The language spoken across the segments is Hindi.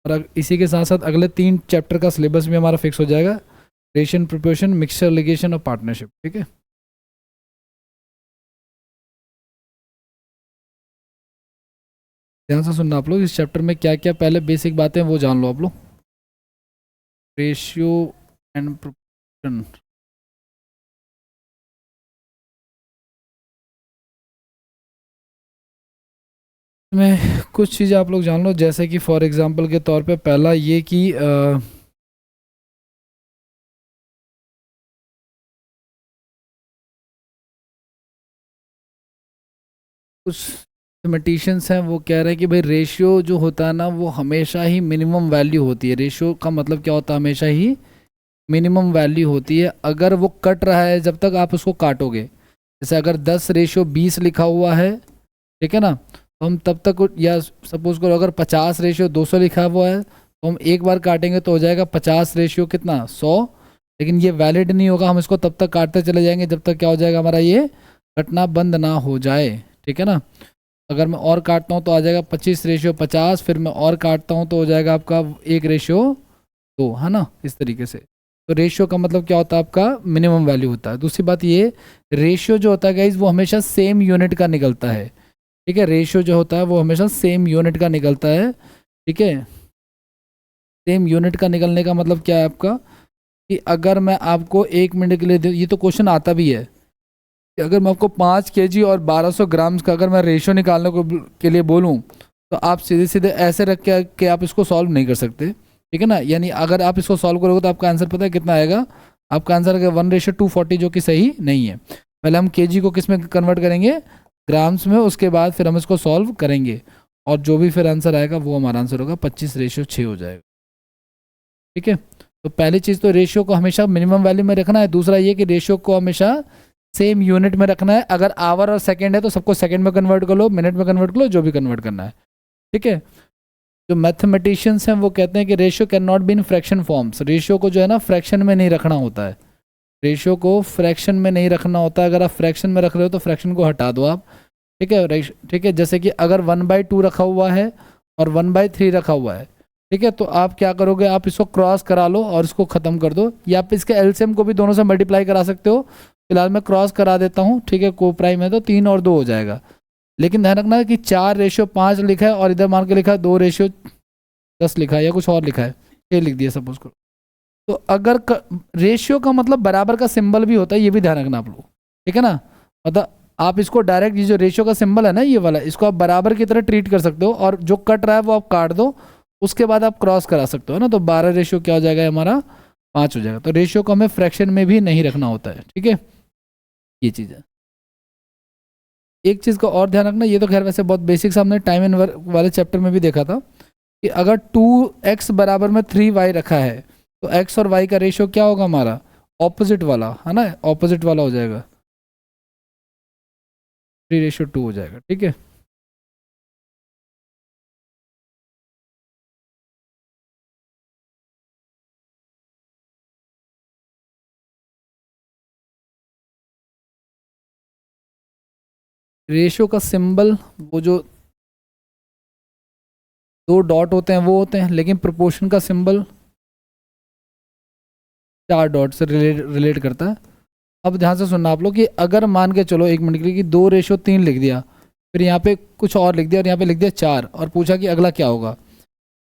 और इसी के साथ साथ अगले 3 चैप्टर का सिलेबस भी हमारा फिक्स हो जाएगा, रेशियो, प्रोपोर्शन, मिक्सचर, लिगेशन और पार्टनरशिप। ठीक है, ध्यान से सुनना आप लोग, इस चैप्टर में क्या क्या पहले बेसिक बातें वो जान लो आप लोग। रेशियो एंड प्रोपोर्शन, में कुछ चीज़ें आप लोग जान लो, जैसे कि फॉर एग्जांपल के तौर पे पहला ये कि कुछ मैथमेटिशियंस हैं वो कह रहे हैं कि भाई रेशियो जो होता है ना वो हमेशा ही मिनिमम वैल्यू होती है। रेशियो का मतलब क्या होता है, हमेशा ही मिनिमम वैल्यू होती है। अगर वो कट रहा है जब तक आप उसको काटोगे, जैसे अगर 10/20 लिखा हुआ है, ठीक है ना, तो हम तब तक, या सपोज करो अगर 50/200 लिखा हुआ है तो हम एक बार काटेंगे तो हो जाएगा 50 रेशियो कितना 100, लेकिन ये वैलिड नहीं होगा, हम इसको तब तक काटते चले जाएंगे जब तक क्या हो जाएगा हमारा ये कटना बंद ना हो जाए। ठीक है ना, अगर मैं और काटता हूँ तो आ जाएगा 25/50, फिर मैं और काटता हूँ तो हो जाएगा आपका 1/2, है ना, इस तरीके से। तो रेशियो का मतलब क्या होता है, आपका मिनिमम वैल्यू होता है। दूसरी बात ये, रेशियो जो होता है गाइज वो हमेशा सेम यूनिट का निकलता है। ठीक है, रेशियो जो होता है वो हमेशा सेम यूनिट का निकलता है। ठीक है, सेम यूनिट का निकलने का मतलब क्या है आपका, कि अगर मैं आपको 1 मिनट के लिए ये तो क्वेश्चन आता भी है कि अगर मैं आपको 5 kg और 1200 ग्राम्स का अगर मैं रेशियो निकालने को के लिए बोलूँ तो आप सीधे सीधे ऐसे रख के आप इसको सॉल्व नहीं कर सकते। ठीक है ना, यानी अगर आप इसको सॉल्व करोगे तो आपका आंसर पता है कितना आएगा, आपका आंसर है 1:240, जो कि सही नहीं है। पहले हम केजी को किस में कन्वर्ट करेंगे, ग्राम्स में, उसके बाद फिर हम इसको सॉल्व करेंगे और जो भी फिर आंसर आएगा वो हमारा आंसर होगा 25/6 हो जाएगा। ठीक है, तो पहली चीज़ तो रेशियो को हमेशा मिनिमम वैल्यू में रखना है। दूसरा ये कि रेशियो को हमेशा सेम यूनिट में रखना है। अगर आवर और सेकंड है तो सबको सेकंड में कन्वर्ट कर लो, मिनट में कन्वर्ट कर लो, जो भी कन्वर्ट करना है। ठीक है, जो मैथमेटिशियंस हैं वो कहते हैं कि ratio can not be in fraction forms. Ratio को जो है ना फ्रैक्शन में नहीं रखना होता है, रेशियो को फ्रैक्शन में नहीं रखना होता है। अगर आप फ्रैक्शन में रख रहे हो तो फ्रैक्शन को हटा दो आप। ठीक है, ठीक है, जैसे कि अगर 1/2 रखा हुआ है और 1/3 रखा हुआ है, ठीक है, तो आप क्या करोगे, आप इसको क्रॉस करा लो और इसको ख़त्म कर दो, या आप इसके एलसीएम को भी दोनों से मल्टीप्लाई करा सकते हो। फिलहाल मैं क्रॉस करा देता हूँ। ठीक है, को प्राइम है तो 3 और 2 हो जाएगा। लेकिन ध्यान रखना है कि 4/5 लिखा है और इधर मान के लिखा है 2/10 लिखा है, या कुछ और लिखा है, ये लिख दिया सपोज करो। तो अगर रेशियो का मतलब बराबर का सिंबल भी होता है, ये भी ध्यान रखना आप लोग। ठीक है ना, मतलब आप इसको डायरेक्ट, ये जो रेशियो का सिंबल है ना ये वाला, इसको आप बराबर की तरह ट्रीट कर सकते हो और जो कट रहा है वो आप काट दो, उसके बाद आप क्रॉस करा सकते हो ना। तो 12 रेशियो क्या हो जाएगा हमारा 5 हो जाएगा। तो रेशियो को हमें फ्रैक्शन में भी नहीं रखना होता है। ठीक है, ये चीज़ है। एक चीज़ का और ध्यान रखना, ये तो खैर वैसे बहुत बेसिक्स हमने टाइम एंड वर्क वाले चैप्टर में भी देखा था, कि अगर 2x बराबर में 3y रखा है तो x और y का रेशियो क्या होगा हमारा, ऑपोजिट वाला, है ना, ऑपोजिट वाला हो जाएगा, 3:2 हो जाएगा। ठीक है, रेशियो का सिंबल वो जो 2 डॉट होते हैं वो होते हैं, लेकिन प्रोपोर्शन का सिंबल 4 डॉट से रिलेट करता है। अब ध्यान से सुनना आप लोग, कि अगर मान के चलो 1 मिनट के लिए कि 2/3 लिख दिया, फिर यहाँ पे कुछ और लिख दिया और यहाँ पे लिख दिया 4 और पूछा कि अगला क्या होगा,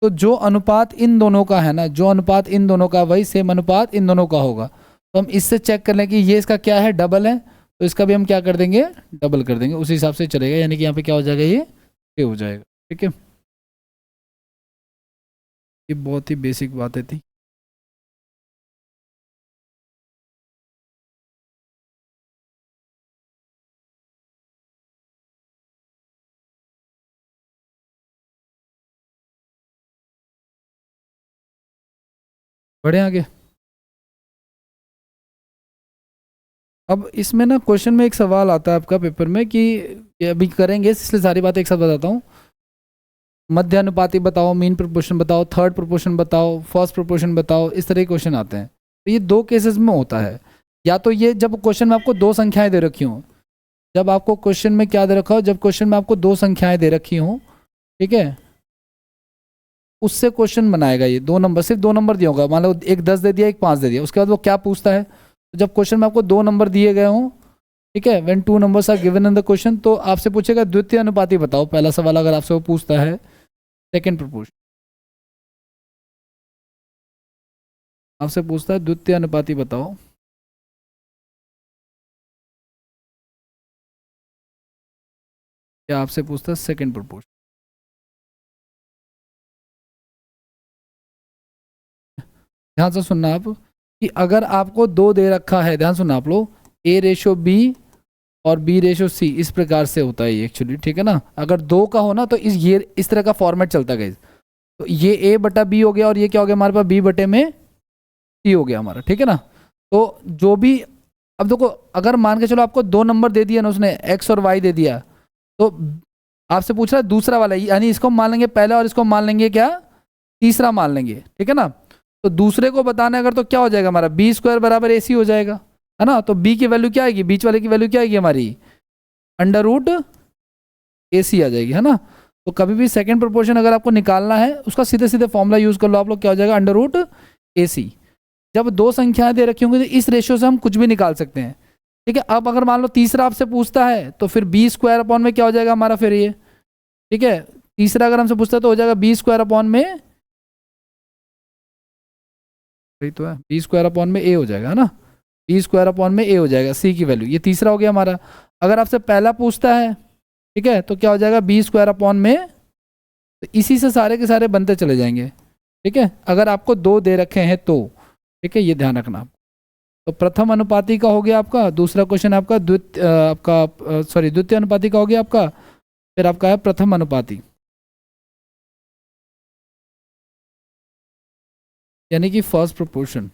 तो जो अनुपात इन दोनों का है ना, जो अनुपात इन दोनों का, वही सेम अनुपात इन दोनों का होगा। तो हम इससे चेक कर लें कि ये इसका क्या है, डबल है, तो इसका भी हम क्या कर देंगे, डबल कर देंगे, उसी हिसाब से चलेगा। यानी कि यहाँ पे क्या हो जाएगा, ये हो जाएगा। ठीक है, ये बहुत ही बेसिक बातें थी। बढ़े आगे। अब इसमें ना क्वेश्चन में एक सवाल आता है आपका पेपर में कि ये अभी करेंगे, इसलिए सारी बातें एक साथ बताता हूँ। मध्य अनुपाती बताओ, मीन प्रोपोर्शन बताओ, थर्ड प्रोपोर्शन बताओ, फर्स्ट प्रोपोर्शन बताओ, इस तरह के क्वेश्चन आते हैं। तो ये 2 केसेस में होता है, या तो ये जब क्वेश्चन में आपको 2 संख्याएं दे रखी हों, जब आपको क्वेश्चन में क्या दे रखा हो, जब क्वेश्चन में आपको 2 संख्याएं दे रखी हों, ठीक है, उससे क्वेश्चन बनाएगा ये। 2 नंबर, सिर्फ 2 नंबर दिया होगा, मान लो एक 10 दे दिया, एक 5 दे दिया, उसके बाद वो क्या पूछता है, तो जब क्वेश्चन में आपको 2 नंबर दिए गए हों, ठीक है, when 2 numbers are given in the question, तो आपसे पूछेगा द्वितीय अनुपाती बताओ, पहला सवाल अगर आपसे वो पूछता है। सेकेंड प्रपोर्शन आपसे पूछता है द्वितीय अनुपाती बताओ, या आपसे पूछता है सेकेंड प्रपोर्शन। ध्यान से सुनना आप, कि अगर आपको 2 दे रखा है, ध्यान सुनना आप लोग, A/B और B/C, इस प्रकार से होता है ये एक्चुअली, ठीक है ना। अगर 2 का हो ना तो इस तरह का फॉर्मेट चलता है, तो ये A/B हो गया, और ये क्या हो गया हमारे पास, B/C हो गया हमारा, ठीक है ना। तो जो भी, अब देखो, अगर मान के चलो आपको 2 नंबर दे दिया ना उसने, X और Y दे दिया, तो आपसे पूछ रहा है दूसरा वाला, यानी इसको मान लेंगे पहला और इसको मान लेंगे क्या, तीसरा मान लेंगे, ठीक है ना। तो दूसरे को बताना अगर, तो क्या हो जाएगा हमारा, B² बराबर AC हो जाएगा, है ना। तो B की वैल्यू क्या आएगी, बीच वाले की वैल्यू क्या आएगी हमारी, √AC आ जाएगी, है ना। तो कभी भी सेकंड प्रोपोर्शन अगर आपको निकालना है, उसका सीधे सीधे फॉर्मूला यूज कर लो आप लोग, क्या हो जाएगा, √AC। जब 2 संख्याएं दे रखी होंगी तो इस रेशियो से हम कुछ भी निकाल सकते हैं, ठीक है। अब अगर मान लो तीसरा आपसे पूछता है, तो फिर B² अपॉन में क्या हो जाएगा हमारा, फिर ये, ठीक है, तीसरा अगर हमसे पूछता है तो हो जाएगा B² अपॉन में, वही तो है, B² अपॉन में A हो जाएगा, है ना, B² अपॉन में A हो जाएगा, C की वैल्यू, ये तीसरा हो गया हमारा। अगर आपसे पहला पूछता है, ठीक है, तो क्या हो जाएगा B² अपॉन में, तो इसी से सारे के सारे बनते चले जाएंगे, ठीक है, अगर आपको 2 दे रखे हैं तो, ठीक है, ये ध्यान रखना। तो प्रथम अनुपाती का हो गया आपका, दूसरा क्वेश्चन आपका द्वितीय अनुपाती का हो गया आपका, फिर आपका है प्रथम अनुपाती, यानी कि फर्स्ट प्रोपोर्शन।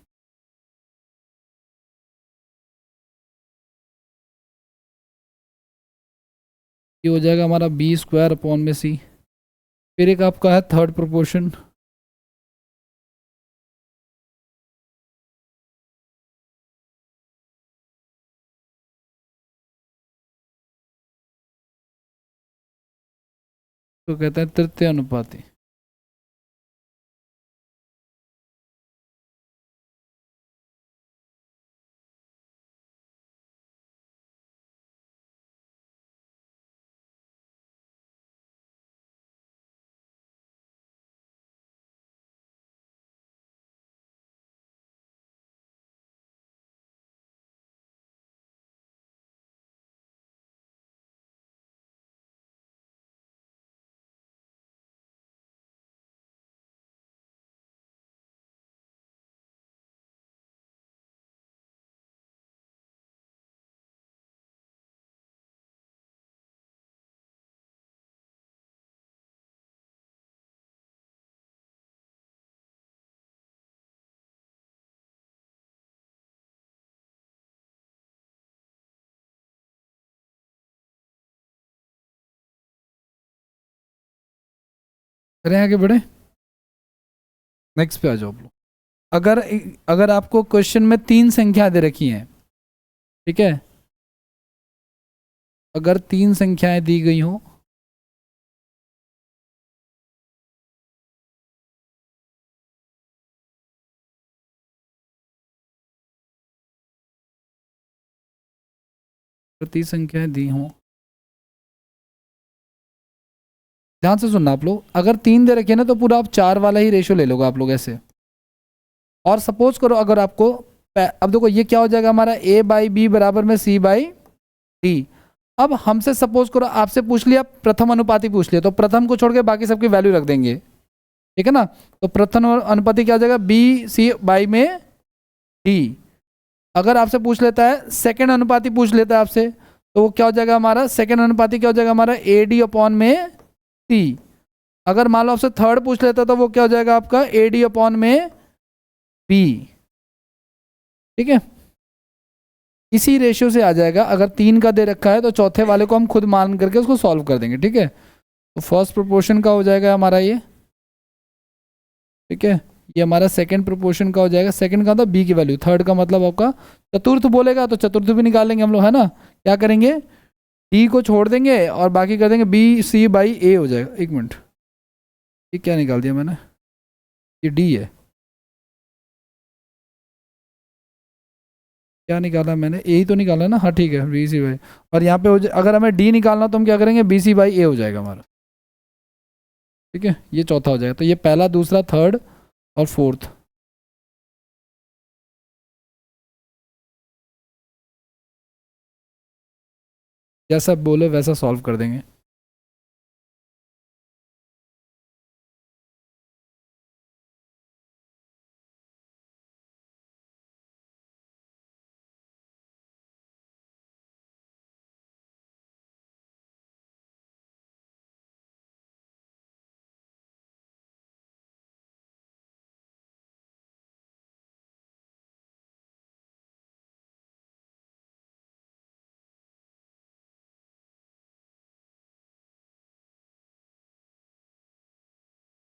ये हो जाएगा हमारा B² अपॉन में C। फिर एक आपका है थर्ड प्रोपोर्शन, तो कहते हैं तृतीय अनुपाती। करें आगे बढ़े, नेक्स्ट पे आ जाओ आप लोग। अगर अगर आपको क्वेश्चन में 3 संख्या दे रखी हैं, ठीक है, अगर 3 संख्याएं दी गई हो, तो 3 संख्याएं दी हों, ध्यान से सुनना आप लोग, अगर 3 दे रखे ना तो पूरा आप 4 वाला ही रेशियो ले लोगे आप लोग ऐसे। और सपोज करो अगर आपको, अब देखो ये क्या हो जाएगा हमारा, A/B बराबर में C/D। अब हमसे सपोज करो आपसे पूछ लिया प्रथम अनुपाती पूछ लिया, तो प्रथम को छोड़ के बाकी सबकी वैल्यू रख देंगे, ठीक है ना। तो प्रथम अनुपाती क्या हो जाएगा, B/C में D। अगर आपसे पूछ लेता है सेकंड अनुपाती पूछ लेता है आपसे, तो वो क्या हो जाएगा हमारा, सेकंड अनुपाती क्या हो जाएगा हमारा, AD अपॉन में C। अगर मान लो आपसे थर्ड पूछ लेता है तो वो क्या हो जाएगा आपका, AD अपॉन में B, ठीक है। इसी रेशियो से आ जाएगा, अगर 3 का दे रखा है तो चौथे वाले को हम खुद मान करके उसको सॉल्व कर देंगे, ठीक है। तो फर्स्ट प्रोपोर्शन का हो जाएगा हमारा ये, ठीक है, ये हमारा सेकंड प्रोपोर्शन का हो जाएगा, सेकंड का था B की वैल्यू, थर्ड का मतलब आपका चतुर्थ बोलेगा तो चतुर्थ भी निकाल लेंगे हम लोग, है ना। क्या करेंगे, D को छोड़ देंगे और बाकी कर देंगे BC/A हो जाएगा। एक मिनट, ये क्या निकाल दिया मैंने, ये डी है। क्या निकाला मैंने, ए ही तो निकाला ना, हाँ ठीक है, बी सी बाई। और यहाँ पे अगर हमें डी निकालना तो हम क्या करेंगे, बी सी बाई ए हो जाएगा हमारा। ठीक है, ये चौथा हो जाएगा। तो ये पहला, दूसरा, थर्ड और फोर्थ। जैसा बोले वैसा सॉल्व कर देंगे।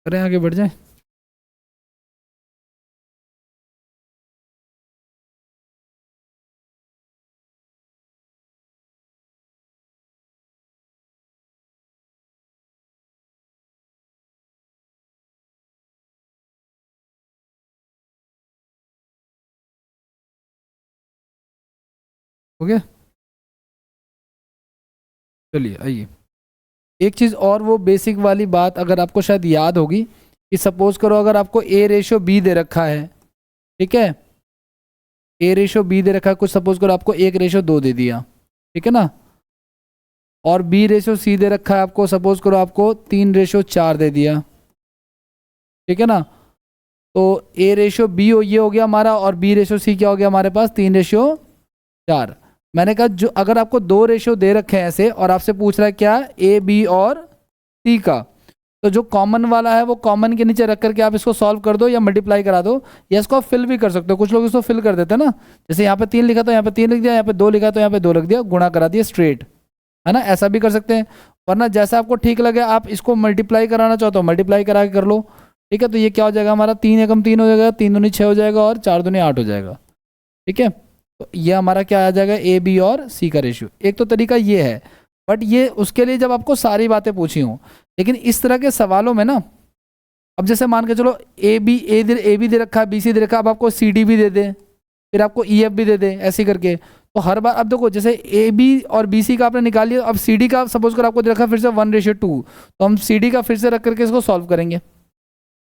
अरे आगे बढ़ जाए। हो गया, चलिए आइए। एक चीज़ और, वो बेसिक वाली बात अगर आपको शायद याद होगी कि सपोज करो अगर आपको ए रेशो बी दे रखा है, ठीक है, ए रेशो बी दे रखा है, कुछ सपोज करो आपको 1:2 दे दिया, ठीक है ना, और बी रेशो सी दे रखा है आपको, सपोज करो आपको 3:4 दे दिया, ठीक है ना। तो ए रेशो बी ये हो गया हमारा, और बी रेशो सी क्या हो गया हमारे पास, 3:4। मैंने कहा जो अगर आपको 2 रेशो दे रखे हैं ऐसे, और आपसे पूछ रहा है क्या, ए बी और सी का, तो जो कॉमन वाला है वो कॉमन के नीचे रख करके आप इसको सॉल्व कर दो या मल्टीप्लाई करा दो, या इसको आप फिल भी कर सकते हो। कुछ लोग इसको फिल कर देते हैं ना, जैसे यहाँ पे 3 लिखा तो यहाँ पे 3 लिख दिया, यहाँ पे 2 लिखा तो यहाँ पे 2 लिख दिया, गुणा करा दिया स्ट्रेट, है ना, ऐसा भी कर सकते हैं। वरना जैसा आपको ठीक लगे, आप इसको मल्टीप्लाई कराना चाहते हो मल्टीप्लाई करा के कर लो, ठीक है। तो ये क्या हो जाएगा हमारा, 3 एकम 3 हो जाएगा, 3 दूनी 6 हो जाएगा, और 4 दूनी 8 हो जाएगा, ठीक है। तो ये हमारा क्या आ जाएगा, ए बी और सी का रेशियो। एक तो तरीका ये है, बट ये उसके लिए जब आपको सारी बातें पूछी हों। लेकिन इस तरह के सवालों में ना, अब जैसे मान के चलो ए बी दे रखा है, बी सी दे रखा है, अब आपको सी डी भी दे दे, फिर आपको ई एफ भी दे दे, ऐसे करके, तो हर बार अब देखो जैसे ए बी और बी सी का आपने निकाल लिया, अब सी डी का सपोज कर आपको दे रखा है फिर से 1:2, तो हम सी डी का फिर से रख करके इसको सॉल्व करेंगे।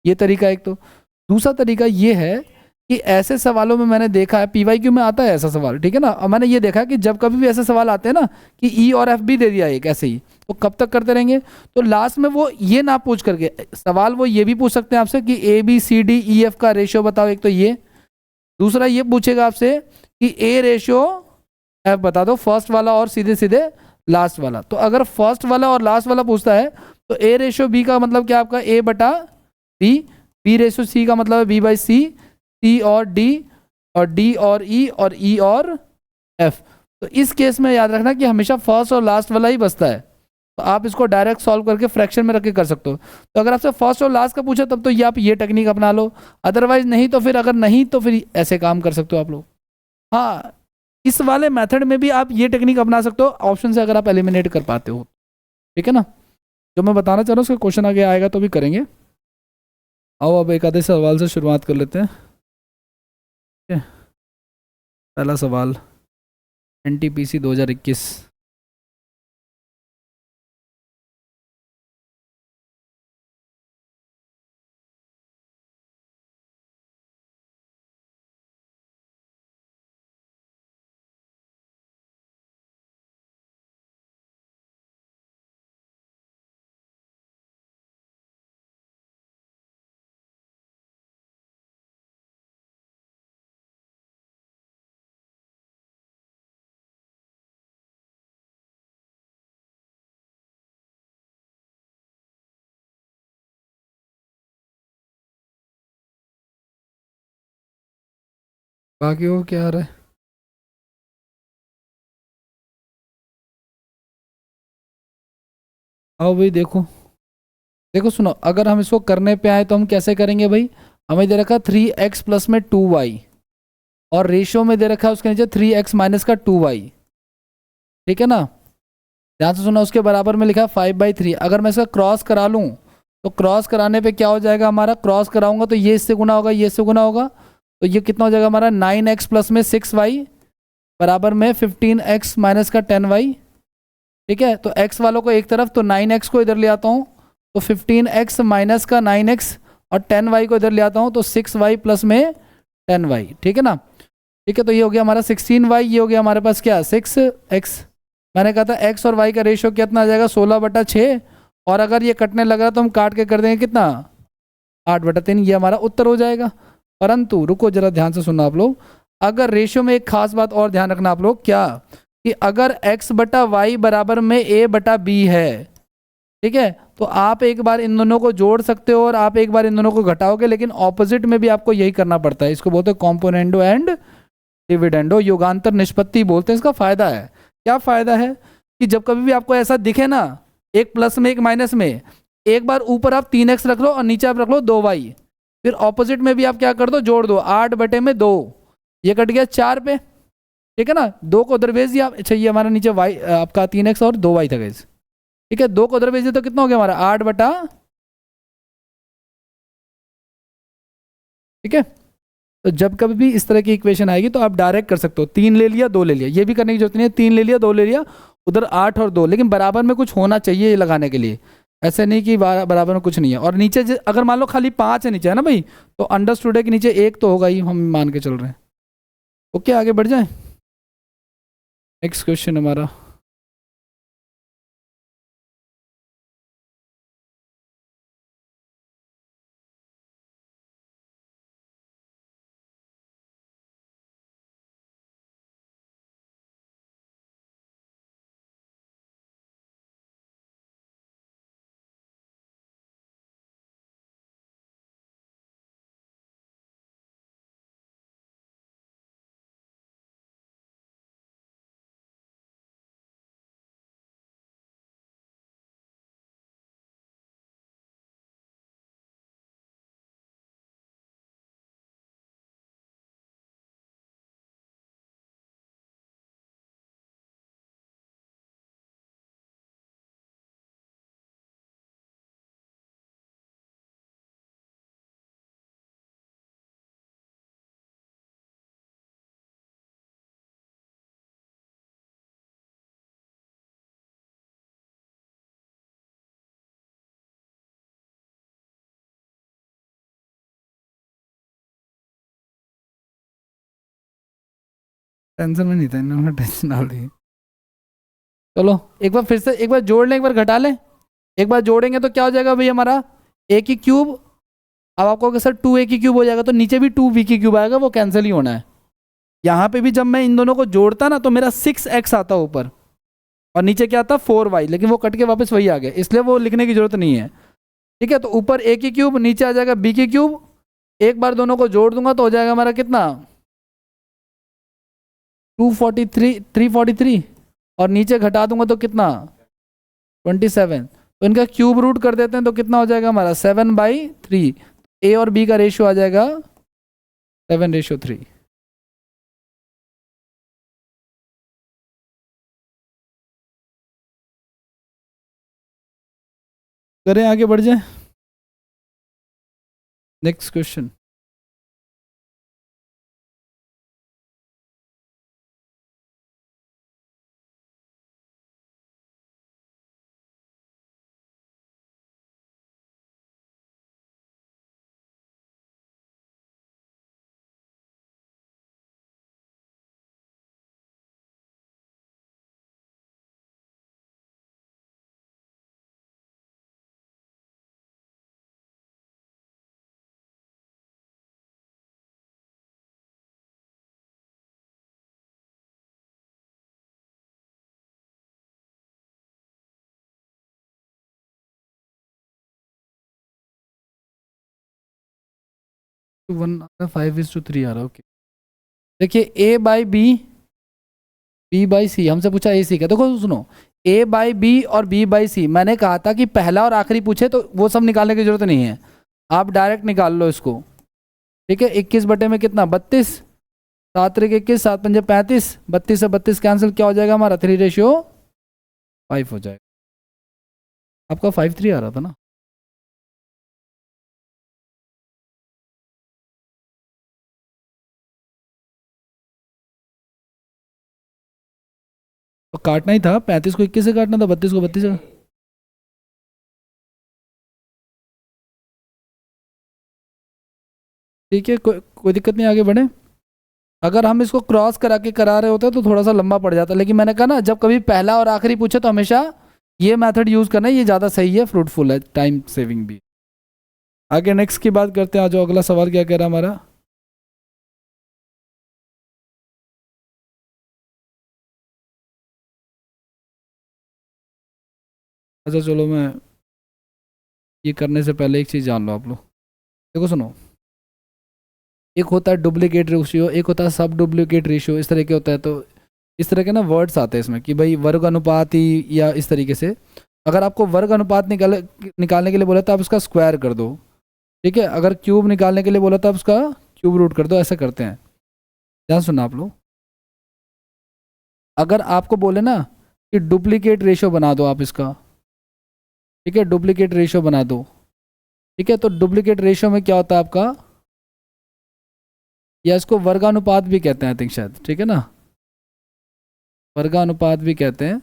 ये तरीका एक। तो दूसरा तरीका ये है कि ऐसे सवालों में मैंने देखा है, पीवाईक्यू में आता है ऐसा सवाल, ठीक है ना, और मैंने ये देखा है कि जब कभी भी ऐसे सवाल आते हैं ना कि ई और एफ भी दे दिया एक ऐसे ही, तो कब तक करते रहेंगे, तो लास्ट में वो ये ना पूछ करके सवाल वो ये भी पूछ सकते हैं आपसे कि A B C D E F का रेशियो बताओ, एक तो ये। दूसरा ये पूछेगा आपसे कि ए रेशियो एफ बता दो, फर्स्ट वाला और सीधे सीधे लास्ट वाला। तो अगर फर्स्ट वाला और लास्ट वाला पूछता है तो ए रेशियो बी का मतलब क्या आपका, ए बटा बी, बी रेशियो सी का मतलब है बी बाई सी, सी और डी और ई, और ई और एफ। तो इस केस में याद रखना कि हमेशा फर्स्ट और लास्ट वाला ही बचता है, तो आप इसको डायरेक्ट सॉल्व करके फ्रैक्शन में रख के कर सकते हो। तो अगर आपसे फर्स्ट और लास्ट का पूछे तब तो ये आप ये टेक्निक अपना लो, अदरवाइज नहीं तो फिर, अगर नहीं तो फिर ऐसे काम कर सकते हो आप लोग। हाँ, इस वाले मेथड में भी आप ये टेक्निक अपना सकते हो, ऑप्शन से अगर आप एलिमिनेट कर पाते हो, ठीक है ना। जो मैं बताना चाह रहा हूँ उसका क्वेश्चन आगे आएगा तो भी करेंगे। आओ अब एक आधे सवाल से शुरुआत कर लेते हैं। ठीक है, पहला सवाल NTPC 2021। बाकी वो क्या आ रहा है, आओ भाई देखो। देखो सुनो, अगर हम इसको करने पे आए तो हम कैसे करेंगे भाई। हमें दे रखा 3x प्लस में 2y, और रेशियो में दे रखा है उसके नीचे 3x माइनस का 2y, ठीक है ना। ध्यान से सुना, उसके बराबर में लिखा है 5/3। अगर मैं इसका क्रॉस करा लूँ तो क्रॉस कराने पे क्या हो जाएगा हमारा, क्रॉस कराऊंगा तो ये इससे गुना होगा, ये इससे गुना होगा, तो ये कितना हो जाएगा हमारा 9x प्लस में 6y बराबर में 15x माइनस का 10y। ठीक है, तो x वालों को एक तरफ, तो 9x को इधर ले आता हूँ, तो 15x माइनस का 9x और 10y को इधर ले आता हूँ, तो 6y प्लस में 10y। ठीक है ना, ठीक है, तो ये हो गया हमारा 16y, ये हो गया हमारे पास क्या 6x। मैंने कहा था x और y का रेशियो कितना आ जाएगा 16/6, और अगर ये कटने लगा तो हम काट के कर देंगे कितना 8/3, ये हमारा उत्तर हो जाएगा। परंतु रुको जरा ध्यान से सुनना आप लोग, अगर रेशियो में एक खास बात और ध्यान रखना आप लोग, क्या कि अगर x/y बराबर में a/b है, ठीक है, तो आप एक बार इन दोनों को जोड़ सकते हो और आप एक बार इन दोनों को घटाओगे, लेकिन ऑपोजिट में भी आपको यही करना पड़ता है। इसको बोलते हैं कॉम्पोनेंडो एंड डिविडेंडो, योगांतर निष्पत्ति बोलते हैं। इसका फायदा है, क्या फायदा है कि जब कभी भी आपको ऐसा दिखे ना, एक प्लस में एक माइनस में, एक बार ऊपर आप 3x रख लो और नीचे आप रख लो 2y, फिर ऑपोजिट में भी आप क्या कर दो, जोड़ दो 8/2, ये कट गया 4 पे। ठीक है ना, 2 को उधर भेज दिया, अच्छा ये हमारा नीचे y आपका 3x और 2y था गाइस। ठीक है, 2 को उधर भेज दिया तो कितना हो गया हमारा 8 ठीक है, तो जब कभी भी इस तरह की इक्वेशन आएगी तो आप डायरेक्ट कर सकते हो, 3 ले लिया 2 ले लिया, ये भी करने की जरूरत नहीं है, 3 ले लिया 2 ले लिया, उधर 8 और 2, लेकिन बराबर में कुछ होना चाहिए ये लगाने के लिए, ऐसे नहीं कि बराबर में कुछ नहीं है। और नीचे अगर मान लो खाली 5 है नीचे, है ना भाई, तो अंडरस्टूड है कि नीचे 1 तो होगा ही, हम मान के चल रहे हैं। ओके, आगे बढ़ जाए, नेक्स्ट क्वेश्चन हमारा। टेंशन में नहीं था, इन्होंने टेंशन डाल दी। चलो एक बार फिर से, एक बार जोड़ लें, एक बार घटा लें। एक बार जोड़ेंगे तो क्या हो जाएगा भाई हमारा a की क्यूब, अब आपको अगर सर 2a की क्यूब हो जाएगा, तो नीचे भी 2b की क्यूब आएगा, वो कैंसिल ही होना है। यहाँ पे भी जब मैं इन दोनों को जोड़ता ना तो मेरा 6x आता ऊपर, और नीचे क्या आता 4y, लेकिन वो कट के वापस वही आ गया, इसलिए वो लिखने की जरूरत नहीं है। ठीक है, तो ऊपर a की क्यूब, नीचे आ जाएगा b की क्यूब, एक बार दोनों को जोड़ दूंगा तो हो जाएगा हमारा कितना 343, और नीचे घटा दूंगा तो कितना 27, तो इनका क्यूब रूट कर देते हैं तो कितना हो जाएगा हमारा 7/3, a और b का रेशियो आ जाएगा 7:3। करें आगे बढ़ जाए, नेक्स्ट क्वेश्चन। तो 1:5:3 आ रहा है, ओके। देखिए a/b हमसे पूछा a c का, देखो सुनो, a/b और b/c, मैंने कहा था कि पहला और आखिरी पूछे तो वो सब निकालने की जरूरत नहीं है, आप डायरेक्ट निकाल लो इसको। ठीक है, 21 बटे में कितना 32, 7 3 21, 7 5 35, 32 से 32 कैंसिल, क्या हो जाएगा हमारा 3:5 हो जाएगा। आपका 5:3 आ रहा था ना। तो काटना ही था, 35 को 21 से काटना था, 32 को 32 से। ठीक है, कोई दिक्कत नहीं, आगे बढ़े। अगर हम इसको क्रॉस करा के करा रहे होते तो थोड़ा सा लंबा पड़ जाता, लेकिन मैंने कहा ना, जब कभी पहला और आखिरी पूछे तो हमेशा ये मेथड यूज करना है, ये ज़्यादा सही है, फ्रूटफुल है, टाइम सेविंग भी। आगे नेक्स्ट की बात करते हैं, आ जाओ, अगला सवाल क्या कह रहा है हमारा। अच्छा चलो, मैं ये करने से पहले एक चीज़ जान लो आप लोग। देखो सुनो, एक होता है डुप्लीकेट रेशियो, एक होता है सब डुप्लीकेट रेशियो, इस तरह के होता है। तो इस तरह के ना वर्ड्स आते हैं इसमें कि भाई वर्ग अनुपात ही, या इस तरीके से। अगर आपको वर्ग अनुपात निकालने के लिए बोला तो आप उसका स्क्वायर कर दो। ठीक है, अगर क्यूब निकालने के लिए बोला तो आप उसका क्यूब रूट कर दो, ऐसा करते हैं। ध्यान सुनना आप लोग। अगर आपको बोले ना कि डुप्लीकेट रेशियो बना दो आप इसका, ठीक है, डुप्लीकेट रेशियो बना दो। ठीक है, तो डुप्लीकेट रेशियो में क्या होता है आपका, या इसको वर्गानुपात भी कहते हैं, आई थिंक शायद, ठीक है ना, वर्गानुपात भी कहते हैं।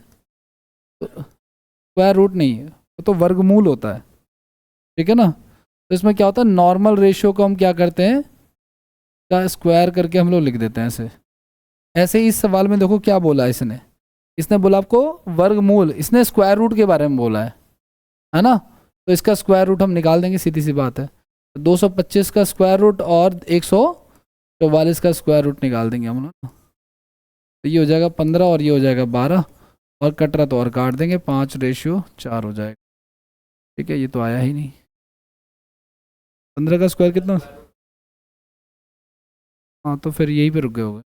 तो स्क्वायर रूट नहीं है, वो तो वर्गमूल होता है। ठीक है ना, तो इसमें क्या होता है, नॉर्मल रेशियो को हम क्या करते हैं, का स्क्वायर करके हम लोग लिख देते हैं ऐसे। ऐसे ही इस सवाल में देखो क्या बोला है इसने, इसने बोला आपको वर्गमूल, इसने स्क्वायर रूट के बारे में बोला है ना। तो इसका स्क्वायर रूट हम निकाल देंगे, सीधी सी बात है। 225 का स्क्वायर रूट और 144 का स्क्वायर रूट निकाल देंगे हम लोग। तो ये हो जाएगा 15 और ये हो जाएगा 12, और कट रहा तो और काट देंगे, 5/4 हो जाएगा। ठीक है, ये तो आया ही नहीं। 15 का स्क्वायर कितना। हाँ, तो फिर यहीं पे रुक गए होगे।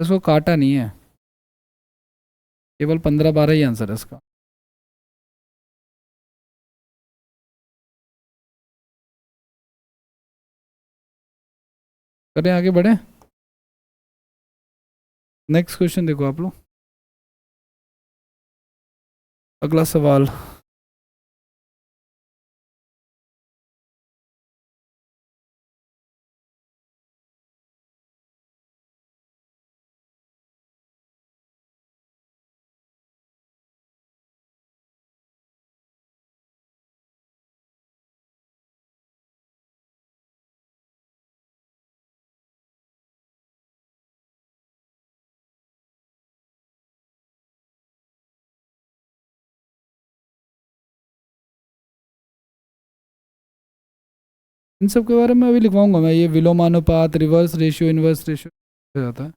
इसको काटा नहीं है, केवल 15 12 ही आंसर है इसका। करें आगे बढ़े। नेक्स्ट क्वेश्चन देखो आप लोग, अगला सवाल। इन सब के बारे में अभी लिखवाऊंगा मैं, ये विलोमानुपात, रिवर्स रेशियो, इनवर्स रेशियो हो जाता है।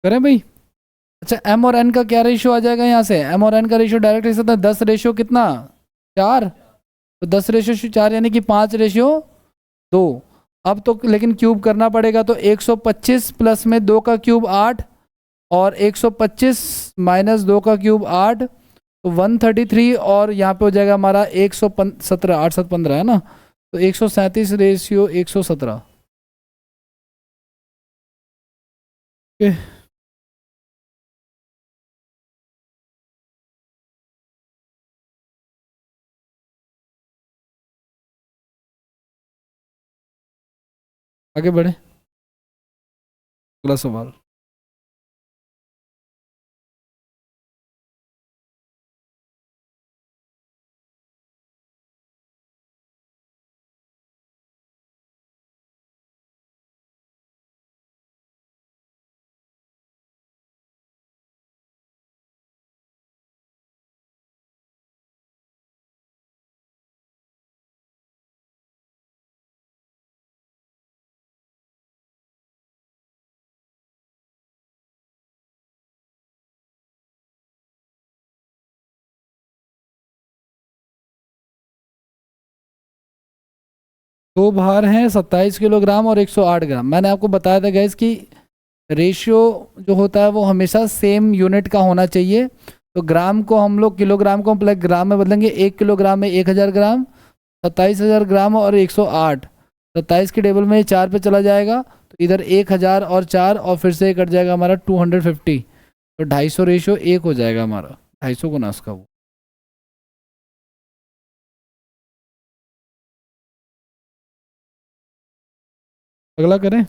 करें भाई। अच्छा, एम और एन का क्या रेशियो आ जाएगा यहाँ से, एम और एन का रेशियो डायरेक्ट लिख सकते हैं, 10 रेशियो कितना, 4। तो 10/4 यानी कि 5/2। अब तो लेकिन क्यूब करना पड़ेगा, तो 125 प्लस में 2 का क्यूब 8, और 125 माइनस 2 का क्यूब 8, तो 133, और यहाँ पे हो जाएगा हमारा 117, 8 7 15 है ना, तो 137/117। ओके, आगे बढ़े, अगला सवाल। दो भार हैं 27 किलोग्राम और 108 ग्राम। मैंने आपको बताया था गैस कि रेशियो जो होता है वो हमेशा सेम यूनिट का होना चाहिए। तो ग्राम को हम लोग किलोग्राम को हम ग्राम में बदलेंगे। 1 किलोग्राम में 1000 ग्राम, 27,000 ग्राम और 108। 27 के टेबल में 4 पे चला जाएगा तो इधर 1000 और 4 और फिर से कट जाएगा हमारा 250। तो 250 रेशियो 1 हो जाएगा हमारा, 250 गुना उसका वो। अगला करें।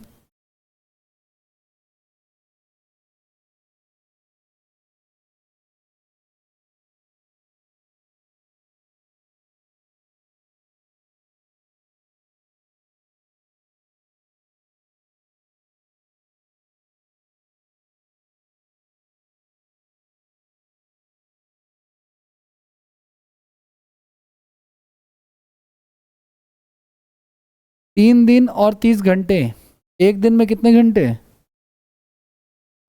3 दिन और 30 घंटे। एक दिन में कितने घंटे?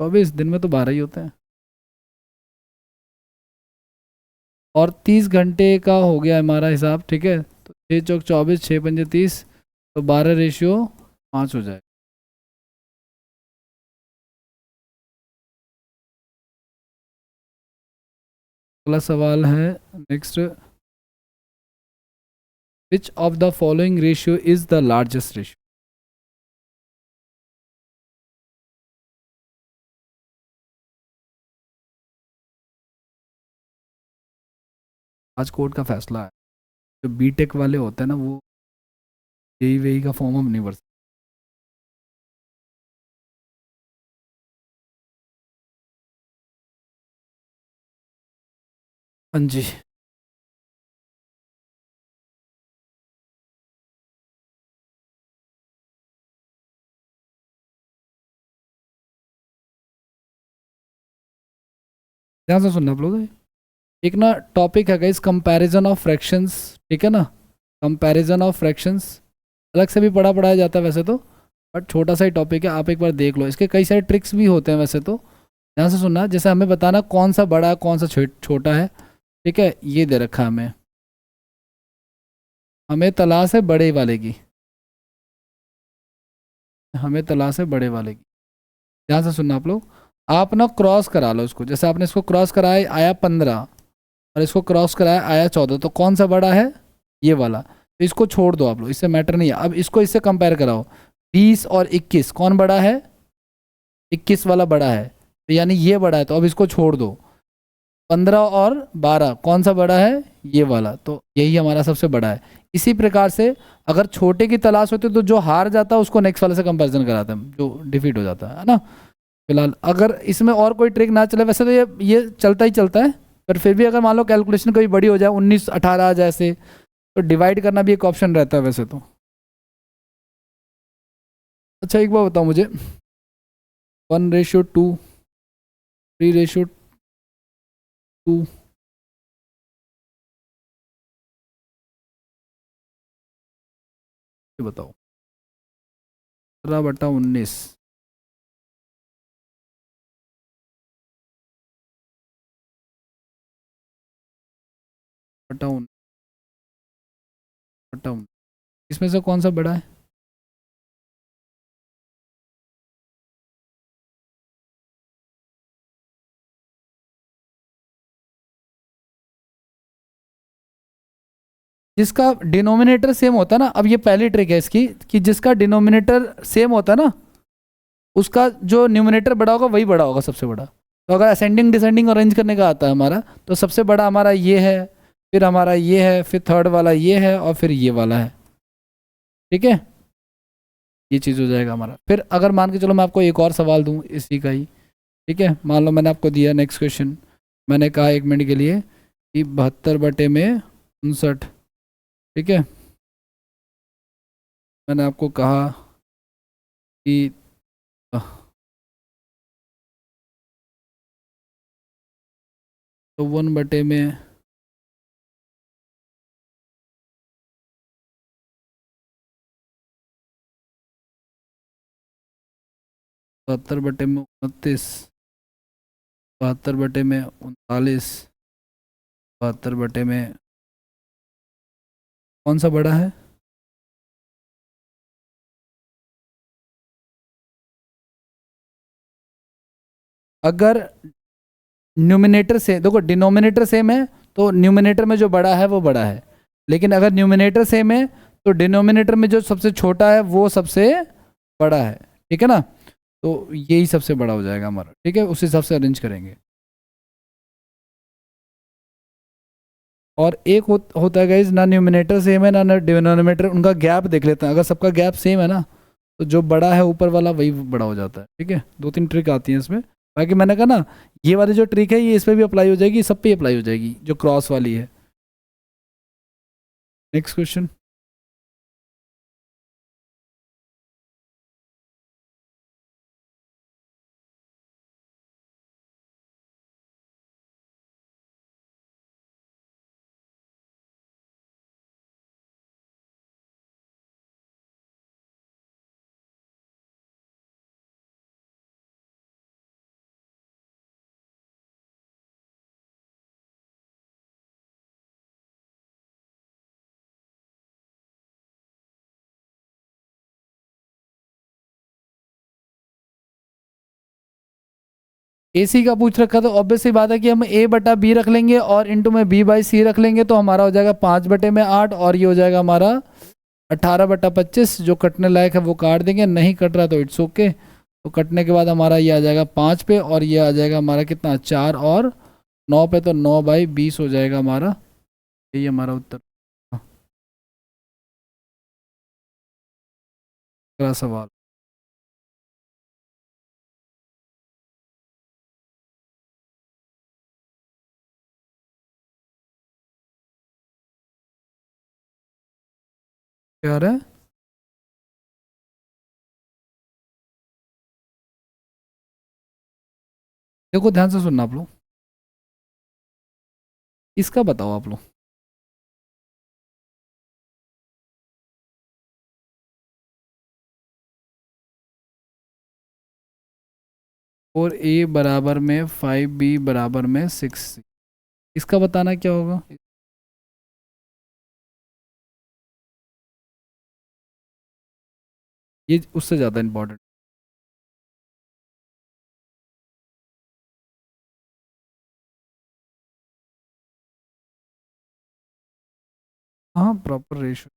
24। दिन में तो 12 ही होते हैं। और 30 घंटे का हो गया हमारा हिसाब, ठीक है। तो 6 चौक 24, 6 पंजे 30, तो 12 रेशियो 5 हो जाएगा। अगला सवाल है next, which of the following ratio is the largest ratio? आज कोर्ट का फैसला है। जो बीटेक वाले होते हैं ना वो यही वही का फॉर्म अब नहीं भर सकते। हाँ जी। ध्यान से सुनना आप लोग। एक ना टॉपिक है इस कंपैरिजन ऑफ फ्रैक्शंस, ठीक है ना। कंपैरिजन ऑफ फ्रैक्शंस अलग से भी पढ़ाया जाता है वैसे तो, बट छोटा सा ही टॉपिक है, आप एक बार देख लो। इसके कई सारे ट्रिक्स भी होते हैं वैसे तो। ध्यान से सुनना, जैसे हमें बताना कौन सा बड़ा है कौन सा छोटा है, ठीक है। ये दे रखा है हमें, हमें तलाश है बड़े वाले की, हमें तलाश है बड़े वाले की। ध्यान से सुनना आप लोग। आप ना क्रॉस करा लो इसको, जैसे आपने इसको क्रॉस कराया आया 15 और इसको क्रॉस कराया आया 14, तो कौन सा बड़ा है? ये वाला। तो इसको छोड़ दो आप लोग, इससे मैटर नहीं है। अब इसको इससे कंपेयर कराओ, 20 और 21 कौन बड़ा है? 21 वाला बड़ा है, तो यानी ये बड़ा है, तो अब इसको छोड़ दो। 15 और 12 कौन सा बड़ा है? ये वाला, तो यही हमारा सबसे बड़ा है। इसी प्रकार से अगर छोटे की तलाश होती तो जो हार जाता है उसको नेक्स्ट वाले से कंपैरिजन कराते हैं, जो डिफीट हो जाता है ना। फिलहाल अगर इसमें और कोई ट्रिक ना चले, वैसे तो ये चलता ही चलता है, पर फिर भी अगर मान लो कैलकुलेशन कभी बड़ी हो जाए, 19 18 जैसे, तो डिवाइड करना भी एक ऑप्शन रहता है वैसे तो। अच्छा एक बार बताओ मुझे, 1:2, 3:2, ये बताओ। 17/19, बटा 19, इसमें से कौन सा बड़ा है? जिसका डिनोमिनेटर सेम होता है ना, अब ये पहली ट्रिक है इसकी, कि जिसका डिनोमिनेटर सेम होता है ना, उसका जो न्यूमिनेटर बड़ा होगा वही बड़ा होगा सबसे बड़ा। तो अगर असेंडिंग डिसेंडिंग अरेंज करने का आता है हमारा, तो सबसे बड़ा हमारा ये है, फिर हमारा ये है, फिर थर्ड वाला ये है, और फिर ये वाला है, ठीक है। ये चीज़ हो जाएगा हमारा। फिर अगर मान के चलो मैं आपको एक और सवाल दूं इसी का ही, ठीक है। मान लो मैंने आपको दिया नेक्स्ट क्वेश्चन, मैंने कहा 1 मिनट के लिए कि 72/59, ठीक है। मैंने आपको कहा कि तो 1/, 72/29, 72/39, 72 कौन सा बड़ा है? अगर न्यूमिनेटर से देखो, डिनोमिनेटर सेम है तो न्यूमिनेटर में जो बड़ा है वो बड़ा है, लेकिन अगर न्यूमिनेटर सेम है तो डिनोमिनेटर में जो सबसे छोटा है वो सबसे बड़ा है। ठीक है ना, तो यही सबसे बड़ा हो जाएगा हमारा। ठीक है, उस हिसाब से अरेंज करेंगे। और एक होता है गाइज, ना न्यूमिनेटर सेम है ना डिनोमिनेटर, उनका गैप देख लेते हैं। अगर सबका गैप सेम है ना तो जो बड़ा है ऊपर वाला वही बड़ा हो जाता है। ठीक है, दो तीन ट्रिक आती हैं इसमें। बाकी मैंने कहा ना, ये वाली जो ट्रिक है ये इस पर भी अप्लाई हो जाएगी, सब पे अप्लाई हो जाएगी जो क्रॉस वाली है। Next question. AC का पूछ रखा तो ऑब्वियस सी बात है कि हम A/B रख लेंगे और इंटू में B/C रख लेंगे, तो हमारा हो जाएगा 5/8, और ये हो जाएगा हमारा 18/25। जो कटने लायक है वो काट देंगे, नहीं कट रहा तो इट्स ओके। तो कटने के बाद हमारा ये आ जाएगा 5 पे, और ये आ जाएगा हमारा कितना, 4 और 9 पे, तो 9/20 हो जाएगा हमारा। यही हमारा उत्तर। हाँ, अगला सवाल। क्या है? देखो ध्यान से सुनना आप लोग, इसका बताओ आप लोग। 4A = 5B = 6। इसका बताना क्या होगा? ये उससे ज़्यादा इंपॉर्टेंट। हाँ, प्रॉपर रेशो।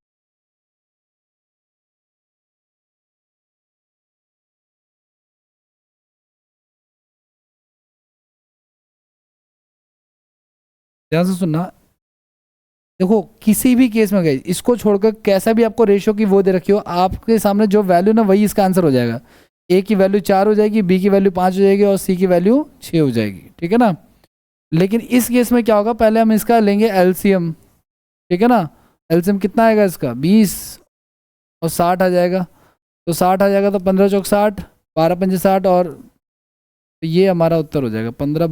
ध्यान से सुनना, देखो किसी भी केस में गई, इसको छोड़कर कैसा भी आपको रेशियो की वो दे रखी हो, आपके सामने जो वैल्यू ना वही इसका आंसर हो जाएगा। A की वैल्यू 4 हो जाएगी, B की वैल्यू 5 हो जाएगी, और C की वैल्यू 6 हो जाएगी। ठीक है ना, लेकिन इस केस में क्या होगा, पहले हम इसका लेंगे एलसीएम। ठीक है ना, एलसीएम कितना आएगा इसका, 20 और 60 आ जाएगा। तो 60 आ जाएगा तो 15×4 = 60, 12×5 = 60, और ये हमारा उत्तर हो जाएगा 15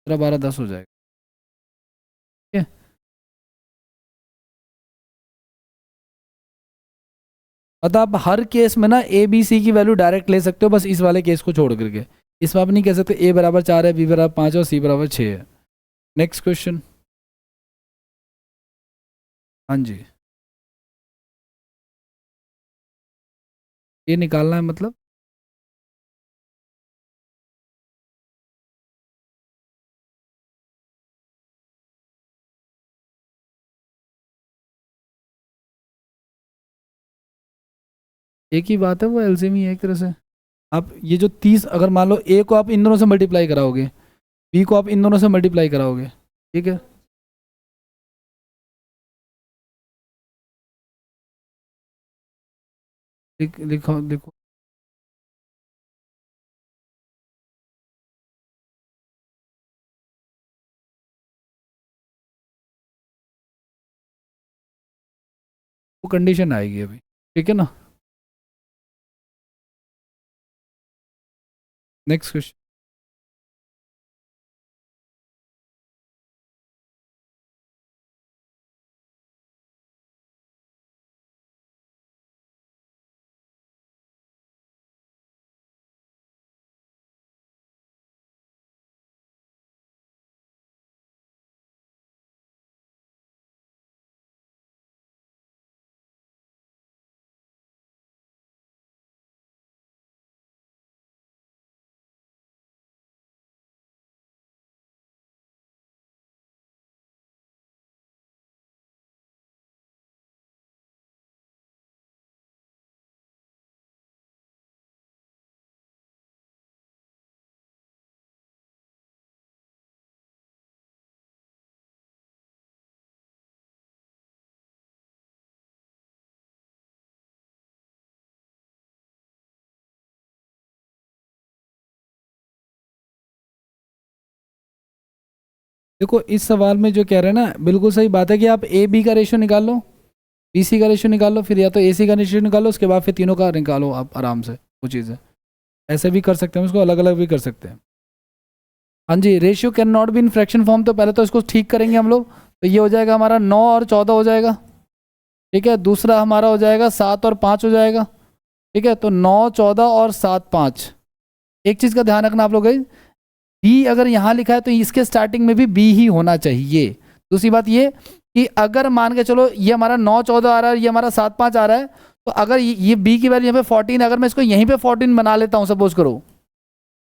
12 10 हो जाएगा। ठीक है, मतलब आप हर केस में ना A B C की वैल्यू डायरेक्ट ले सकते हो, बस इस वाले केस को छोड़ करके। इसमें आप नहीं कह सकते A = 4 है, B = 5 और C = 6 है। Next question. हाँ जी, ये निकालना है मतलब। एक ही बात है, वो एलसीएम ही है एक तरह से। आप ये जो 30, अगर मान लो A को आप इन दोनों से मल्टीप्लाई कराओगे, B को आप इन दोनों से मल्टीप्लाई कराओगे। ठीक है, लिखो लिखो। वो कंडीशन आएगी अभी। ठीक है ना, नेक्स्ट क्वेश्चन। देखो इस सवाल में जो कह रहे हैं ना, बिल्कुल सही बात है कि आप ए बी का रेशियो निकाल लो, बी सी का रेशियो निकाल लो, फिर या तो ए सी का रेशियो निकालो, उसके बाद फिर तीनों का निकालो आप आराम से, वो चीज़ है। ऐसे भी कर सकते हैं, उसको अलग अलग भी कर सकते हैं। हाँ जी, ratio can not be in fraction form, तो पहले तो इसको ठीक करेंगे हम लोग, तो ये हो जाएगा हमारा 9 और 14 हो जाएगा, ठीक है। दूसरा हमारा हो जाएगा 7 और 5 हो जाएगा, ठीक है। तो 9 14 और 7 5। एक चीज़ का ध्यान रखना आप लोग, बी अगर यहाँ लिखा है तो इसके स्टार्टिंग में भी बी ही होना चाहिए। दूसरी बात ये कि अगर मान के चलो ये हमारा 9 14 आ रहा है, ये हमारा 7 5 आ रहा है, तो अगर ये बी की वैल्यू यहाँ पे 14, अगर मैं इसको यहीं पे 14 बना लेता हूँ सपोज करो,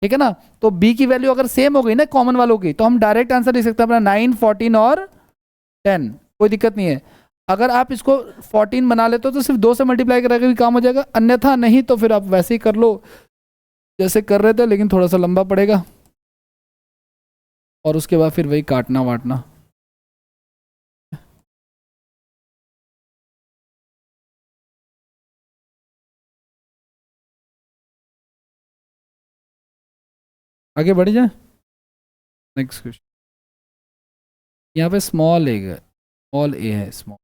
ठीक है ना, तो बी की वैल्यू अगर सेम हो गई ना कॉमन वालों की, तो हम डायरेक्ट आंसर लिख सकते हैं अपना 9 14 और 10, कोई दिक्कत नहीं है। अगर आप इसको 14 बना लेते हो तो सिर्फ 2 से मल्टीप्लाई करके भी काम हो जाएगा, अन्यथा नहीं तो फिर आप वैसे ही कर लो जैसे कर रहे थे, लेकिन थोड़ा सा लंबा पड़ेगा, और उसके बाद फिर वही काटना वाटना। आगे बढ़ जाए, नेक्स्ट क्वेश्चन। यहाँ पे स्मॉल ए है, small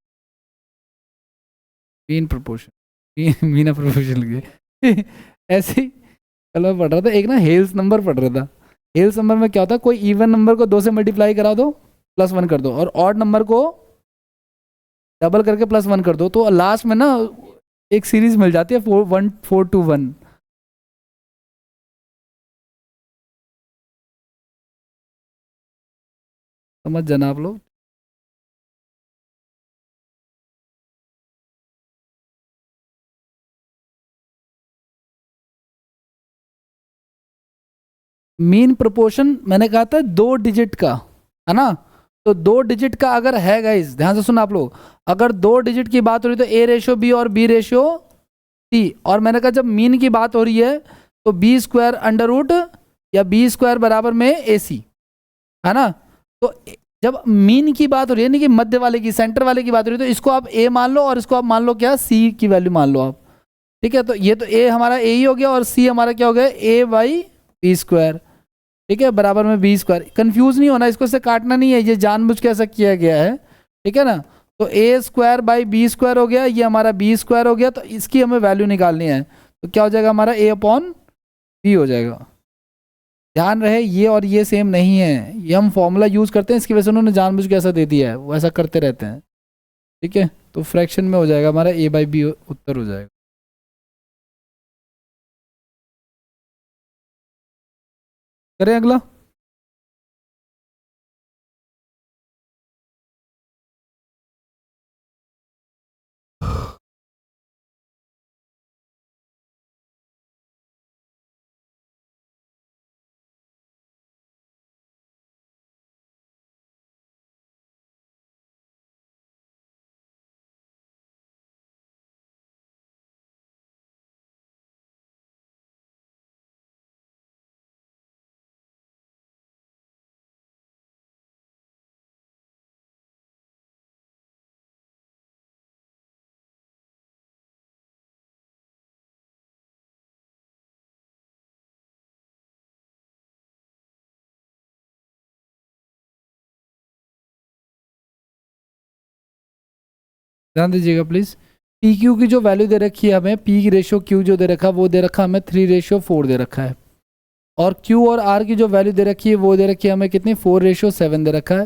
mean proportion Meena proportion के ऐसे ही कल मैं पढ़ रहा था, एक ना हेल्स नंबर पढ़ रहा था। हेल्स नंबर में क्या होता है, कोई इवन नंबर को 2 से मल्टीप्लाई करा दो, +1 कर दो, और ऑड नंबर को डबल करके +1 कर दो, तो लास्ट में ना एक सीरीज मिल जाती है 4 1 4 2 1। समझ जाना आप लोग। मीन प्रोपोर्शन मैंने कहा था 2 डिजिट का, है ना। तो 2 डिजिट का अगर है गाइस, ध्यान से सुना आप लोग, अगर 2 डिजिट की बात हो रही तो ए रेशियो बी और बी रेशियो सी, और मैंने कहा जब मीन की बात हो रही है तो बी स्क्वायर अंडर रूट या बी स्क्वायर बराबर में ए सी, है ना। तो जब मीन की बात हो रही है, यानी कि मध्य वाले की, सेंटर वाले की बात हो रही है, तो इसको आप ए मान लो और इसको आप मान लो क्या, सी की वैल्यू मान लो आप, ठीक है। तो ये तो ए हमारा ए ही हो गया और सी हमारा क्या हो गया, ए बाई बी स्क्वायर, ठीक है, बराबर में बी स्क्वायर। कंफ्यूज नहीं होना, इसको से काटना नहीं है, ये जानबूझ के ऐसा किया गया है, ठीक है ना। तो ए स्क्वायर बाई बी स्क्वायर हो गया, ये हमारा बी स्क्वायर हो गया, तो इसकी हमें वैल्यू निकालनी है, तो क्या हो जाएगा हमारा ए अपॉन बी हो जाएगा। ध्यान रहे ये और ये सेम नहीं है, ये हम फॉर्मूला यूज करते हैं, इसकी वजह से उन्होंने जानबूझ के ऐसा दे दिया है, वो ऐसा करते रहते हैं, ठीक है। तो फ्रैक्शन में हो जाएगा हमारा ए बाई बी उत्तर हो जाएगा। करें अगला। ध्यान दीजिएगा प्लीज, पी क्यू की जो वैल्यू दे रखी है हमें, पी की रेशियो क्यू जो दे रखा है वो दे रखा है हमें 3:4 दे रखा है, और Q और R की जो वैल्यू दे रखी है वो दे रखी है हमें कितनी, 4:7 दे रखा है।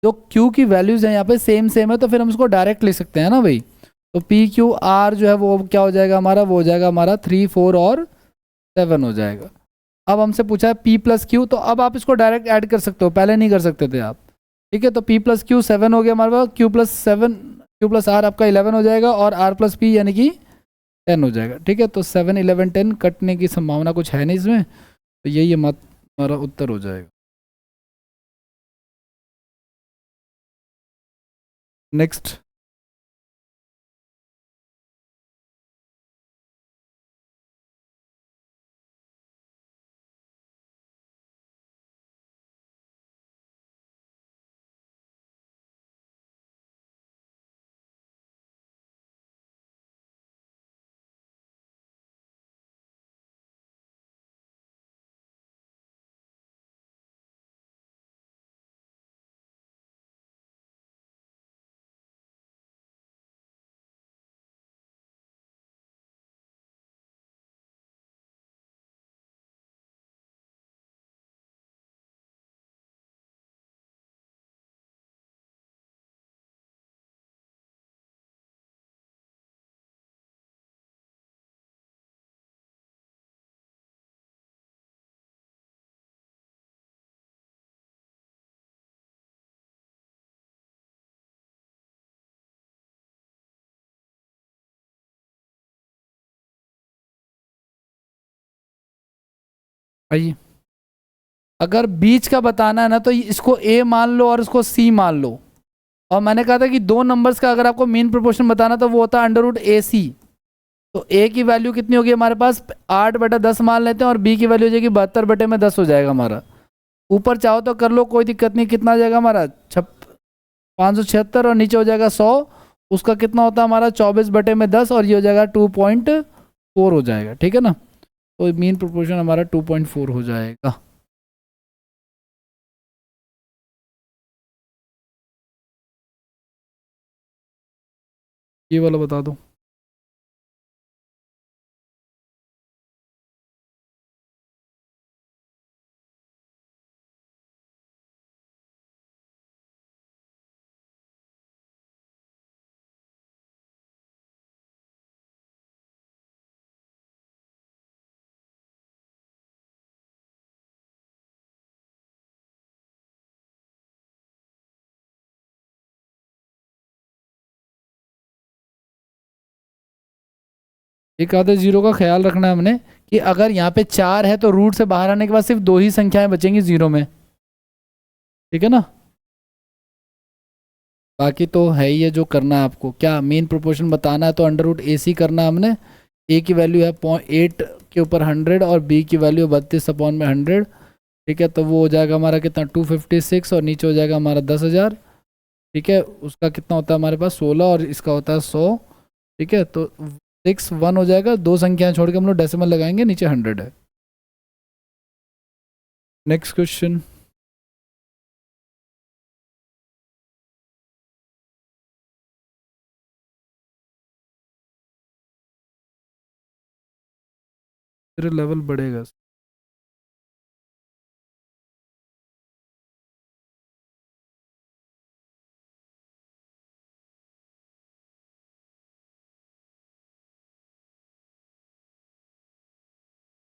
जो Q की वैल्यूज हैं यहाँ पे सेम सेम है, तो फिर हम उसको डायरेक्ट लिख सकते हैं ना भाई। तो PQR जो है वो क्या हो जाएगा हमारा, वो हो जाएगा हमारा 3 4 और 7 हो जाएगा। अब हमसे पूछा है P+Q, तो अब आप इसको डायरेक्ट ऐड कर सकते हो, पहले नहीं कर सकते थे आप, ठीक है। तो P+Q 7 हो गया हमारे पास, Q+R आपका 11 हो जाएगा, और R+P यानी कि 10 हो जाएगा, ठीक है। तो 7 11 10 कटने की संभावना कुछ है नहीं इसमें, तो यही हमारा उत्तर हो जाएगा। नेक्स्ट। आइए, अगर बीच का बताना है ना तो इसको ए मान लो और इसको सी मान लो। और मैंने कहा था कि दो नंबर्स का अगर आपको मीन प्रोपोर्शन बताना तो वो होता है अंडर रूट ए सी। तो ए की वैल्यू कितनी होगी हमारे पास, 8/10 मान लेते हैं, और बी की वैल्यू हो जाएगी 72/10 हो जाएगा हमारा। ऊपर चाहो तो कर लो, कोई दिक्कत नहीं। कितना आ जाएगा हमारा 576, और नीचे हो जाएगा 100। उसका कितना होता है हमारा 24/10, और ये हो जाएगा 2.4 हो जाएगा। ठीक है ना, तो मीन प्रोपोर्शन हमारा 2.4 हो जाएगा। ये वाला बता दो। एक आधे जीरो का ख्याल रखना है हमने कि अगर यहाँ पे 4 है तो रूट से बाहर आने के बाद सिर्फ 2 ही संख्याएं बचेंगी जीरो में। ठीक है ना, बाकी तो है ही है जो करना है आपको। क्या मेन प्रोपोर्शन बताना है तो अंडर रूट ए सी करना है हमने। ए की वैल्यू है 0.8 के ऊपर 100, और बी की वैल्यू 32/100। ठीक है, तो वो हो जाएगा हमारा कितना 256, और नीचे हो जाएगा हमारा 10,000। ठीक है, उसका कितना होता है हमारे पास 16, और इसका होता है 100। ठीक है, तो 6 1 हो जाएगा। दो संख्याएं छोड़ के हम लोग डेसिमल लगाएंगे, नीचे 100 है। Next question. फिर लेवल बढ़ेगा।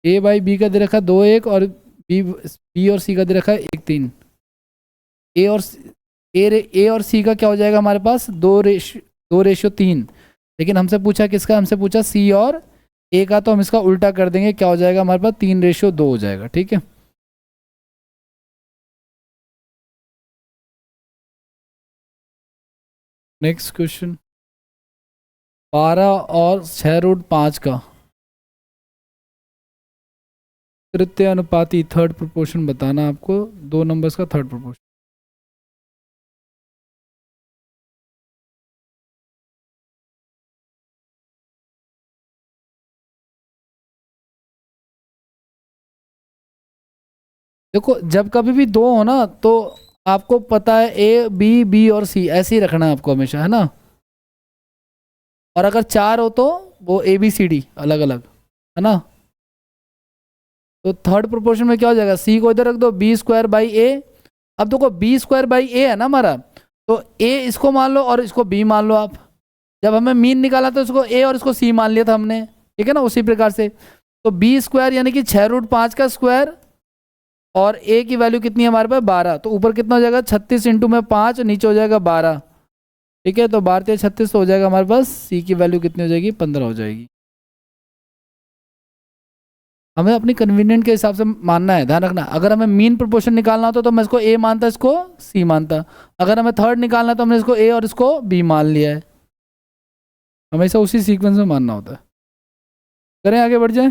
ए बाई बी का दे रखा है 2 1, और बी बी और सी का दे रखा है 1 3। ए और ए और सी का क्या हो जाएगा हमारे पास 2:3। लेकिन हमसे पूछा किसका, हमसे पूछा सी और ए का, तो हम इसका उल्टा कर देंगे। क्या हो जाएगा हमारे पास 3:2 हो जाएगा। ठीक है, नेक्स्ट क्वेश्चन। 12 और 6√5 का तृतीय अनुपाती थर्ड प्रोपोर्शन बताना आपको। दो नंबर्स का थर्ड प्रोपोर्शन। देखो, जब कभी भी दो हो ना तो आपको पता है ए बी बी और सी ऐसे ही रखना है आपको हमेशा, है ना। और अगर 4 हो तो वो ए बी सी डी अलग अलग, है ना। तो थर्ड प्रोपोर्शन में क्या हो जाएगा, सी को इधर रख दो, b² बाई ए। अब देखो b² बाई ए है ना हमारा, तो ए इसको मान लो और इसको बी मान लो आप। जब हमें मीन निकाला तो इसको ए और इसको सी मान लिया था हमने। ठीक है ना, उसी प्रकार से तो b² यानी कि 6√5 का स्क्वायर, और ए की वैल्यू कितनी है हमारे पास 12, तो ऊपर कितना हो जाएगा 36 इंटू में 5, नीचे हो जाएगा 12। ठीक है, तो 12×3 = 36, तो हो जाएगा हमारे पास सी की वैल्यू कितनी हो जाएगी 15 हो जाएगी। हमें अपनी कन्वीनियंट के हिसाब से मानना है, ध्यान रखना। अगर हमें मीन प्रोपोर्शन निकालना होता तो मैं इसको ए मानता, इसको सी मानता। अगर हमें थर्ड निकालना है तो हमने इसको ए और इसको बी मान लिया है। हमेशा उसी सीक्वेंस में मानना होता है। करें आगे बढ़ जाए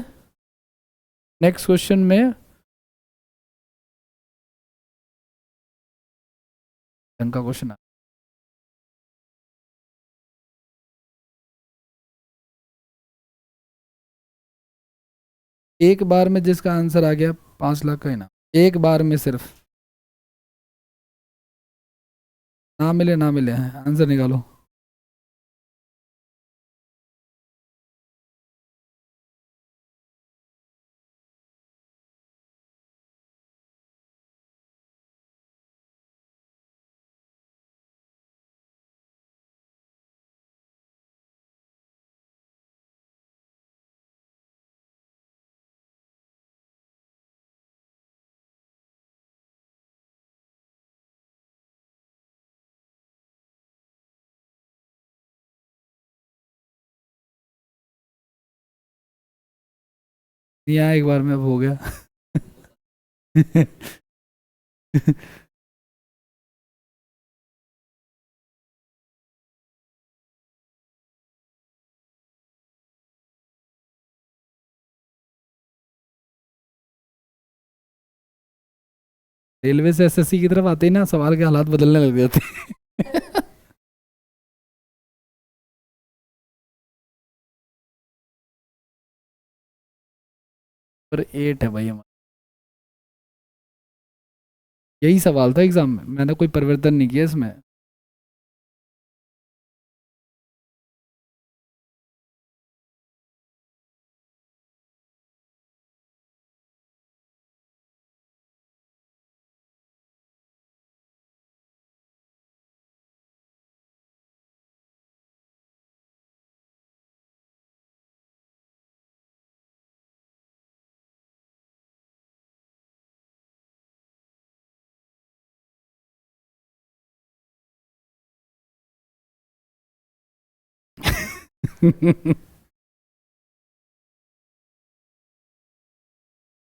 नेक्स्ट क्वेश्चन में। ढंग का क्वेश्चन है। एक बार में जिसका आंसर आ गया 5 लाख का इनाम, एक बार में सिर्फ। ना मिले ना मिले, आंसर निकालो। यहाँ एक बार में अब हो गया। रेलवे से एसएससी की तरफ आते ही ना सवाल के हालात बदलने लग जाते हैं। पर 8 है भाई हमारा। यही सवाल था एग्जाम में, मैंने कोई परिवर्तन नहीं किया इसमें।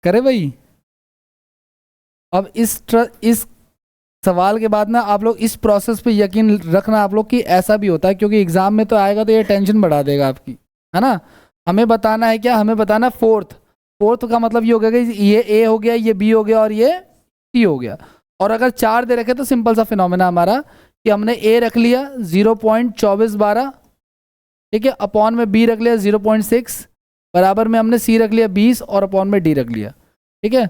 करे भाई। अब इस सवाल के बाद ना आप लोग इस प्रोसेस पे यकीन रखना आप लोग कि ऐसा भी होता है, क्योंकि एग्जाम में तो आएगा तो ये टेंशन बढ़ा देगा आपकी, है ना। हमें बताना है क्या, हमें बताना फोर्थ। फोर्थ का मतलब ये हो गया कि ये ए हो गया, ये बी हो गया और ये सी हो गया। और अगर 4 दे रखे तो सिंपल सा फिनोमेना हमारा कि हमने ए रख लिया 0.2412, ठीक है, अपॉन में बी रख लिया 0.6, बराबर में हमने सी रख लिया 20 और अपॉन में डी रख लिया, ठीक है।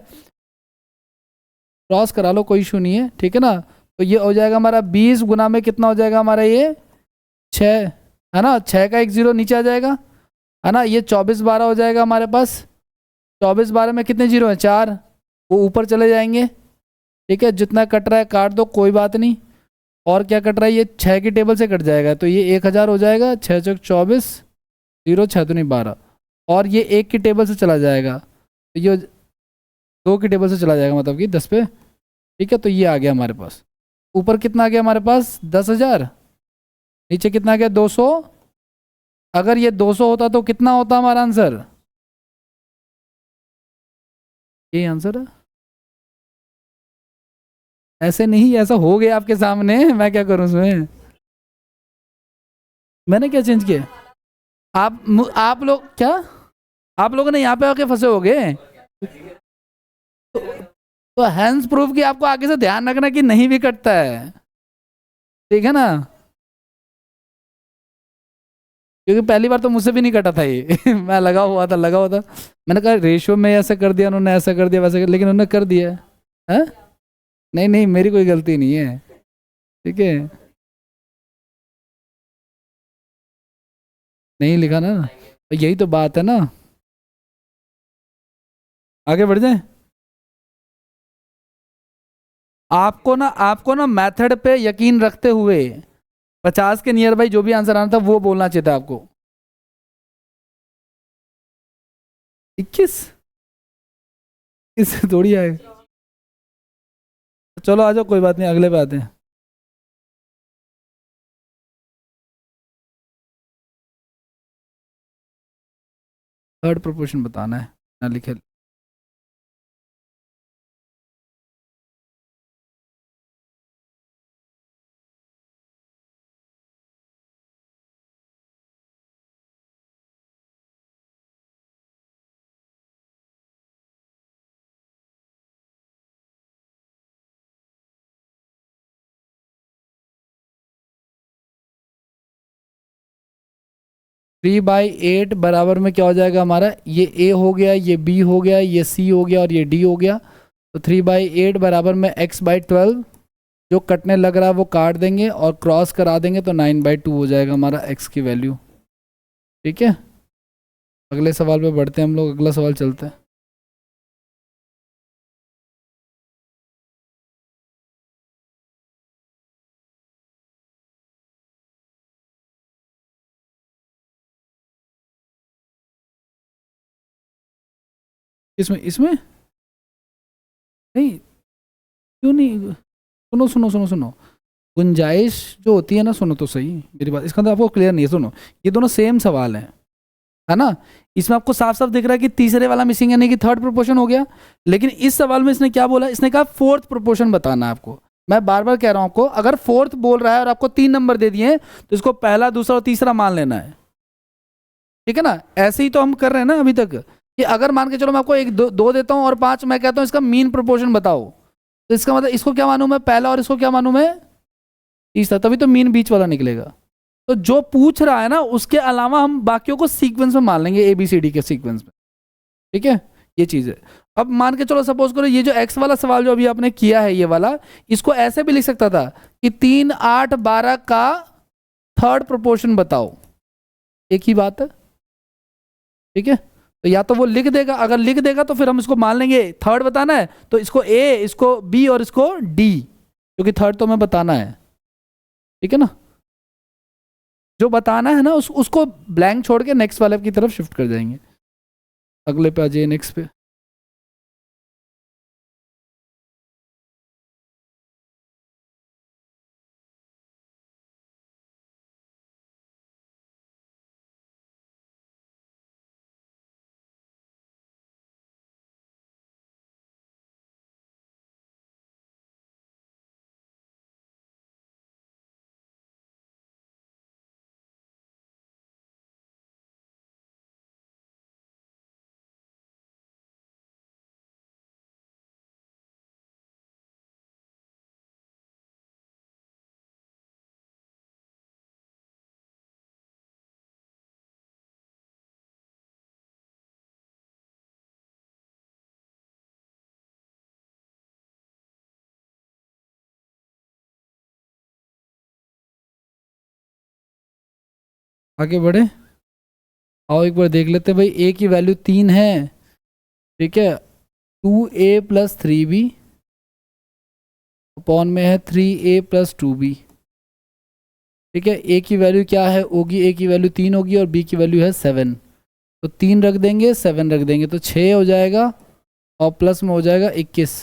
क्रॉस करा लो, कोई इशू नहीं है, ठीक है ना। तो ये हो जाएगा हमारा 20 गुना में कितना हो जाएगा हमारा ये 6, है ना। 6 का एक जीरो नीचे आ जाएगा, है ना। ये 24/12 हो जाएगा हमारे पास। 24/12 में कितने जीरो हैं, 4, वो ऊपर चले जाएंगे, ठीक है। जितना कट रहा है काट दो, कोई बात नहीं। और क्या कट रहा है, ये 6 की टेबल से कट जाएगा, तो ये 1000 हो जाएगा। 6 चौक 24, 0 6 तो नहीं 12, और ये 1 की टेबल से चला जाएगा, तो ये 2 की टेबल से चला जाएगा, मतलब कि 10 पे, ठीक है। तो ये आ गया हमारे पास। ऊपर कितना आ गया हमारे पास 10,000, नीचे कितना आ गया 200। अगर ये 200 होता तो कितना होता हमारा आंसर, ये आंसर है। ऐसे नहीं, ऐसा हो गया आपके सामने, मैं क्या करूं उसमें, मैंने क्या चेंज किया। आप लोग क्या, आप लोगों ने यहाँ पे आके फंसे होगे। तो हैंस प्रूफ कि आपको आगे से ध्यान रखना कि नहीं भी कटता है, ठीक है ना। क्योंकि पहली बार तो मुझसे भी नहीं कटा था ये। मैं लगा हुआ था। मैंने कहा रेशियो में ऐसा कर दिया उन्होंने, ऐसा कर दिया वैसा कर, लेकिन उन्होंने कर दिया है। नहीं नहीं, मेरी कोई गलती नहीं है, ठीक है। नहीं लिखा ना, तो यही तो बात है ना। आगे बढ़ जाए। आपको ना मेथड पे यकीन रखते हुए 50 के नियर बाई जो भी आंसर आना था वो बोलना चाहिए था आपको। 21, इससे थोड़ी आए। चलो आ जाओ, कोई बात नहीं, अगले पे आते हैं। थर्ड प्रोपोर्शन बताना है ना, लिखे। 3/8 बराबर में क्या हो जाएगा हमारा, ये ए हो गया, ये बी हो गया, ये सी हो गया और ये डी हो गया। तो 3/8 बराबर में x/12, जो कटने लग रहा है वो काट देंगे और क्रॉस करा देंगे, तो 9/2 हो जाएगा हमारा x की वैल्यू, ठीक है। अगले सवाल पे बढ़ते हैं हम लोग, अगला सवाल चलते हैं। इसमें इसमें नहीं, क्यों नहीं, सुनो सुनो सुनो सुनो, गुंजाइश जो होती है ना, सुनो तो सही मेरी बात, इसका अंदर आपको क्लियर नहीं है, सुनो। ये दोनों सेम सवाल हैं, है ना। इसमें आपको साफ साफ दिख रहा है कि तीसरे वाला मिसिंग है, यानी कि थर्ड प्रोपोर्शन हो गया। लेकिन इस सवाल में इसने क्या बोला, इसने कहा फोर्थ प्रोपोर्शन बताना है आपको। मैं बार बार कह रहा हूं आपको, अगर फोर्थ बोल रहा है और आपको 3 नंबर दे दिए तो इसको पहला, दूसरा और तीसरा मान लेना है, ठीक है ना। ऐसे ही तो हम कर रहे हैं ना अभी तक, कि अगर मान के चलो मैं आपको एक दो देता हूं और 5 मैं कहता हूं इसका मीन प्रोपोर्शन बताओ, तो इसका मतलब इसको क्या मानूं मैं, पहला, और इसको क्या मानूं मैं, तीसरा, तभी तो मीन बीच वाला निकलेगा। तो जो पूछ रहा है ना उसके अलावा हम बाकियों को सीक्वेंस में मान लेंगे, ABCD के सीक्वेंस में, ठीक है। ये चीज है। अब मान के चलो सपोज करो ये जो एक्स वाला सवाल जो अभी आपने किया है ये वाला, इसको ऐसे भी लिख सकता था कि 3, 8, 12 का थर्ड प्रोपोर्शन बताओ, एक ही बात है, ठीक है। तो या तो वो लिख देगा, अगर लिख देगा तो फिर हम इसको मान लेंगे थर्ड बताना है, तो इसको A, इसको B और इसको D, क्योंकि थर्ड तो हमें बताना है, ठीक है ना। जो बताना है ना उसको ब्लैंक छोड़ के नेक्स्ट वाले की तरफ शिफ्ट कर जाएंगे। अगले पे आ जाइए, नेक्स्ट पे। आगे बढ़े, आओ एक बार देख लेते हैं भाई। A की वैल्यू 3 है, ठीक है। 2A प्लस 3B अपॉन में है 3A प्लस 2B, ठीक है। A की वैल्यू क्या है होगी, A की वैल्यू 3 होगी और B की वैल्यू है 7, तो 3 रख देंगे, 7 रख देंगे, तो 6 हो जाएगा और प्लस में हो जाएगा 21।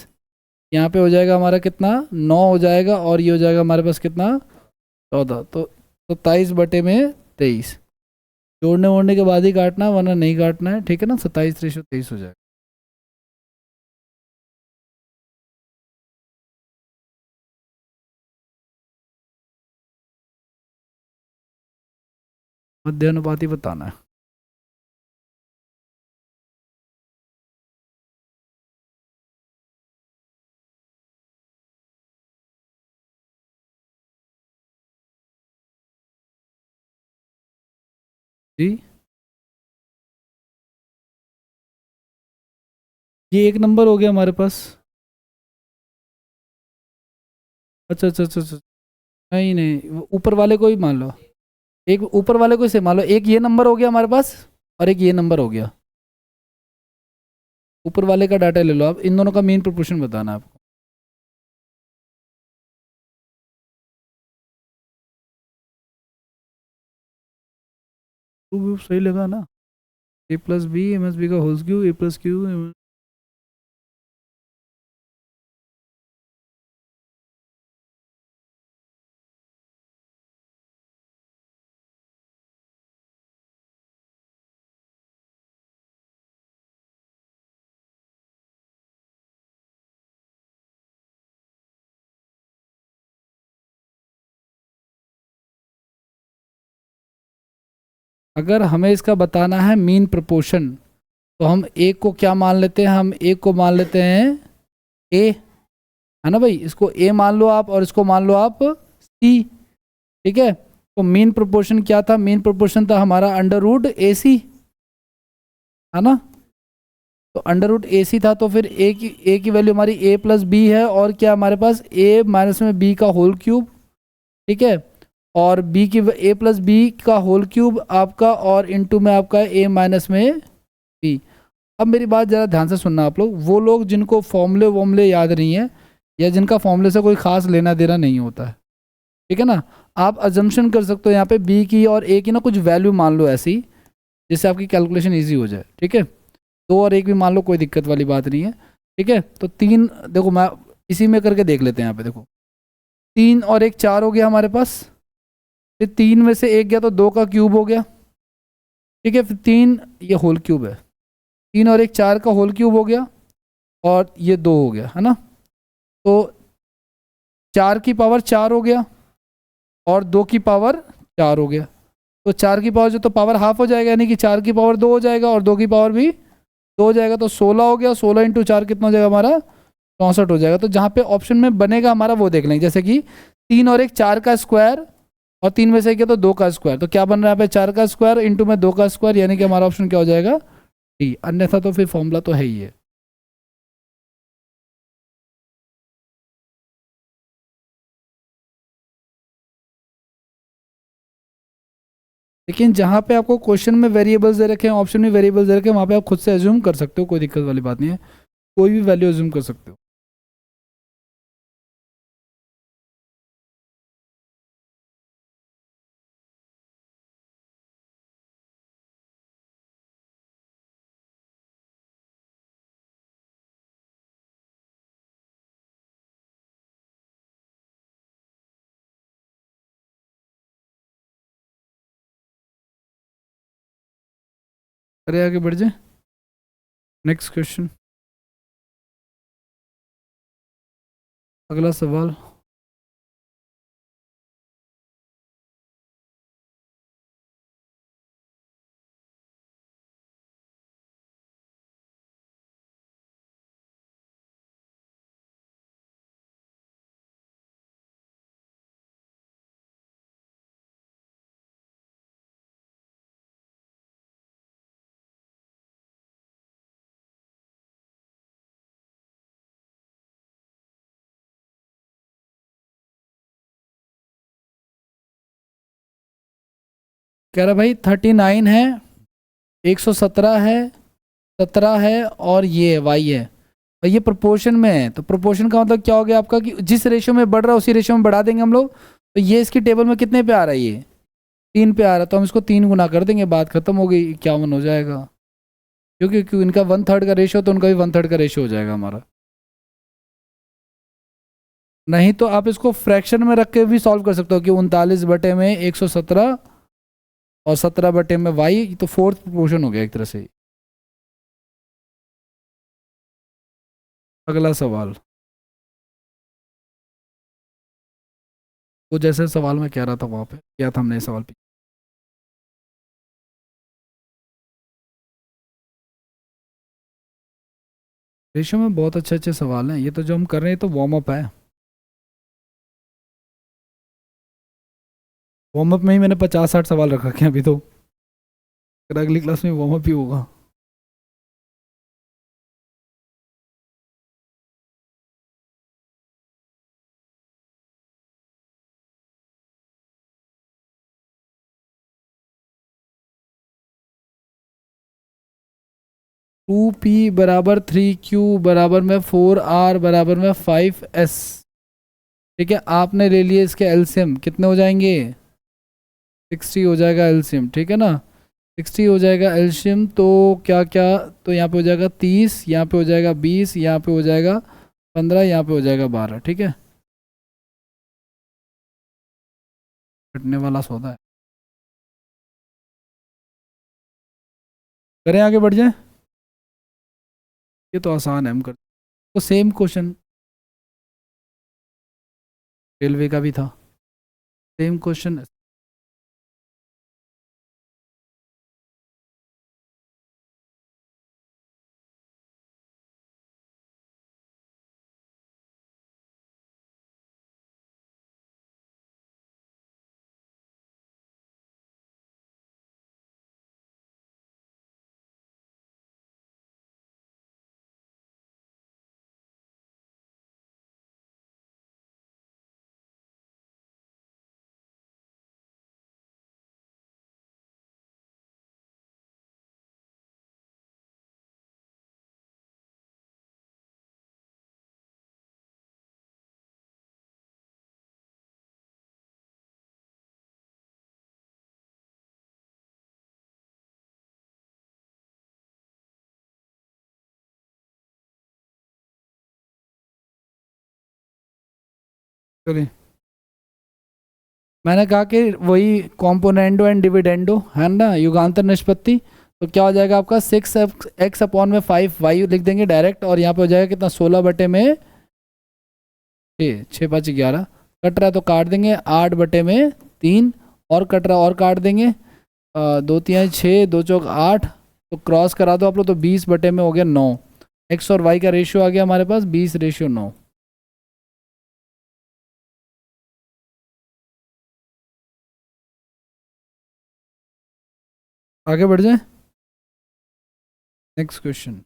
यहाँ पे हो जाएगा हमारा कितना, 9 हो जाएगा, और ये हो जाएगा हमारे पास कितना, 14। तो 27/23, जोड़ने वोड़ने के बाद ही काटना है वरना नहीं काटना है, ठीक है ना। 27/23 हो जाएगा। मध्य अनुपाती बताना है। जी, ये एक नंबर हो गया हमारे पास। अच्छा अच्छा अच्छा अच्छा, नहीं नहीं, वो ऊपर वाले को ही मान लो, एक ऊपर वाले को से मान लो, एक ये नंबर हो गया हमारे पास और एक ये नंबर हो गया। ऊपर वाले का डाटा ले लो आप, इन दोनों का मेन प्रोपोर्शन बताना है आपको। तो सही लगा ना, A प्लस बी MSB का whole cube, A plus cube. अगर हमें इसका बताना है मीन प्रोपोर्शन, तो हम एक को क्या मान लेते हैं, हम एक को मान लेते हैं A, है ना भाई। इसको A मान लो आप और इसको मान लो आप C, ठीक है। तो मीन प्रोपोर्शन क्या था, मीन प्रोपोर्शन था हमारा √AC, है ना। तो √AC था, तो फिर A की वैल्यू हमारी A प्लस बी है, और क्या हमारे पास A माइनस में B का होल क्यूब, ठीक है। और B की A प्लस बी का होल क्यूब आपका, और इनटू में आपका A माइनस में B। अब मेरी बात ज़रा ध्यान से सुनना आप लोग, वो लोग जिनको फॉर्मूले वॉर्मूले याद नहीं है, या जिनका फॉर्मूले से कोई खास लेना देना नहीं होता है, ठीक है ना। आप अजम्पशन कर सकते हो यहाँ पे B की और A की ना कुछ वैल्यू मान लो ऐसी, जिससे आपकी कैलकुलेशन ईजी हो जाए, ठीक है। 2 और 1 भी मान लो, कोई दिक्कत वाली बात नहीं है, ठीक है। तो 3, देखो मैं इसी में करके देख लेते हैं। यहाँ पे देखो 3 और 1 4 हो गया हमारे पास, फिर 3 में से 1 गया तो 2 का क्यूब हो गया, ठीक है, फिर 3 ये होल क्यूब है, 3 और 1 4 का होल क्यूब हो गया, और ये 2 हो गया, है ना। तो 4 की पावर 4 हो गया, और 2 की पावर 4 हो गया। तो 4 की पावर जो तो पावर हाफ हो जाएगा, यानी कि 4 की पावर 2 हो जाएगा, और 2 की पावर भी 2 हो जाएगा, तो 16 हो गया। 16 इंटू 4 कितना हो जाएगा हमारा, 64 हो जाएगा। तो जहाँ पे ऑप्शन में बनेगा हमारा वो देख लेंगे, जैसे कि 3 और 1 4 का स्क्वायर, और 3 में से क्या, तो 2 का स्क्वायर। तो क्या बन रहा है यहाँ पे, 4 का स्क्वायर इंटू में 2 का स्क्वायर, यानी कि हमारा ऑप्शन क्या हो जाएगा, डी। अन्यथा तो फिर फॉर्मूला तो है ही है। लेकिन जहाँ पे आपको क्वेश्चन में वेरिएबल्स दे रखे हैं, ऑप्शन में वेरिएबल्स दे रखे हैं, वहाँ पे आप खुद से एज्यूम कर सकते हो, कोई दिक्कत वाली बात नहीं है, कोई भी वैल्यू एज्यूम कर सकते हो। अरे आगे बढ़ जाए, नेक्स्ट क्वेश्चन, अगला सवाल। कह रहा भाई 39 है, 117 है, 17 है, और ये वाई है, और ये प्रोपोर्शन में है। तो प्रोपोर्शन का मतलब क्या हो गया आपका, कि जिस रेशियो में बढ़ रहा है उसी रेशियो में बढ़ा देंगे हम लोग। तो ये इसकी टेबल में कितने पे आ रहा है, ये 3 पे आ रहा है, तो हम इसको 3 गुना कर देंगे, बात खत्म हो गई, 51 हो जाएगा। क्योंकि क्योंकि इनका 1/3 का रेशियो, तो उनका भी 1/3 का रेशियो हो जाएगा हमारा। नहीं तो आप इसको फ्रैक्शन में रख के भी सॉल्व कर सकते हो, कि 39/117 और 17/वाई, तो फोर्थ प्रोपोर्शन हो गया एक तरह से। अगला सवाल, वो जैसे सवाल मैं कह रहा था वहां पे क्या था, हमने सवाल पे। रेशियो में बहुत अच्छे अच्छे सवाल हैं, ये तो जो हम कर रहे हैं तो वार्म अप है। वार्म अप में ही मैंने 50-60 सवाल रख रखे हैं अभी तो, फिर अगली क्लास में वार्म अप ही होगा। 2p = 3q = 4r = 5s। ठीक है, आपने ले लिए इसके एलसीएम, कितने हो जाएंगे, 60 हो जाएगा एलसीएम, ठीक है ना। 60 हो जाएगा एलसीएम, तो क्या क्या, तो यहाँ पे हो जाएगा 30, यहाँ पे हो जाएगा 20, यहाँ पे हो जाएगा 15, यहाँ पे हो जाएगा 12, ठीक है। कटने वाला सौदा है। करें आगे बढ़ जाए, ये तो आसान है, हम कर, तो सेम क्वेश्चन रेलवे का भी था, सेम क्वेश्चन। चलिए मैंने कहा कि वही कॉम्पोनेंडो एंड डिविडेंडो है ना, युगांतर निष्पत्ति। तो क्या हो जाएगा आपका 6x/5 लिख देंगे डायरेक्ट, और यहाँ पे हो जाएगा कितना 16/6, 6×5 = 11। कट रहा है तो काट देंगे, 8/3 और कट रहा और काट देंगे, 2×3 = 6, 2×4 = 8। तो क्रॉस करा दो आप लोग, तो 20/में हो गया 9। एक्स और वाई का रेशियो आ गया हमारे पास 20:9। आगे बढ़ जाए, नेक्स्ट क्वेश्चन।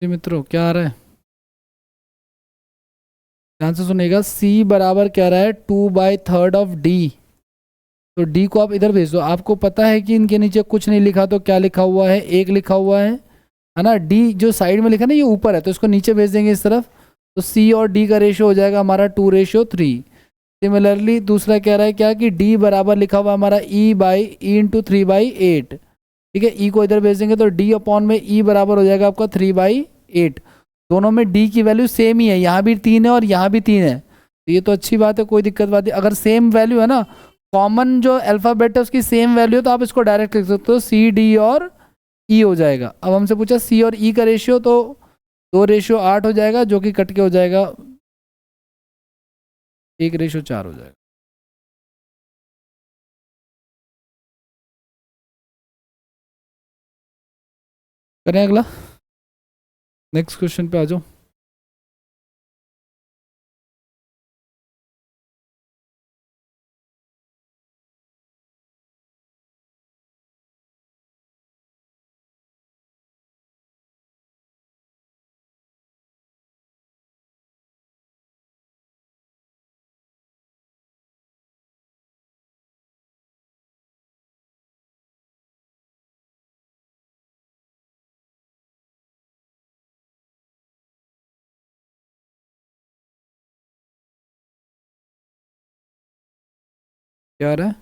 जी मित्रों, क्या आ रहा है, ध्यान से सुनेगा। सी बराबर कह रहा है 2/3 ऑफ डी। तो डी को आप इधर भेज दो। आपको पता है कि इनके नीचे कुछ नहीं लिखा, तो क्या लिखा हुआ है, एक लिखा हुआ है ना। डी जो साइड में लिखा ना, ये ऊपर है, तो इसको नीचे भेज देंगे इस तरफ। तो सी और डी का रेशियो हो जाएगा हमारा 2:3। सिमिलरली दूसरा कह रहा है क्या कि डी बराबर लिखा हुआ हमारा E/3/8। ठीक है, ई को इधर भेज देंगे तो डी अपॉन में ई बराबर हो जाएगा आपका 3/8। दोनों में डी की वैल्यू सेम ही है, यहाँ भी 3 है और यहाँ भी 3 है, तो ये तो अच्छी बात है, कोई दिक्कत बात नहीं। अगर सेम वैल्यू है ना, कॉमन जो अल्फ़ाबेट है उसकी सेम वैल्यू, तो आप इसको डायरेक्ट लिख सकते हो, सी डी और ई हो जाएगा। अब हमसे पूछा सी और ई का रेशियो, तो 2:8 हो जाएगा, जो कि कट के हो जाएगा 1:4 हो जाएगा। करें अगला, नेक्स्ट क्वेश्चन पे आ जाओ। क्या आ रहा है,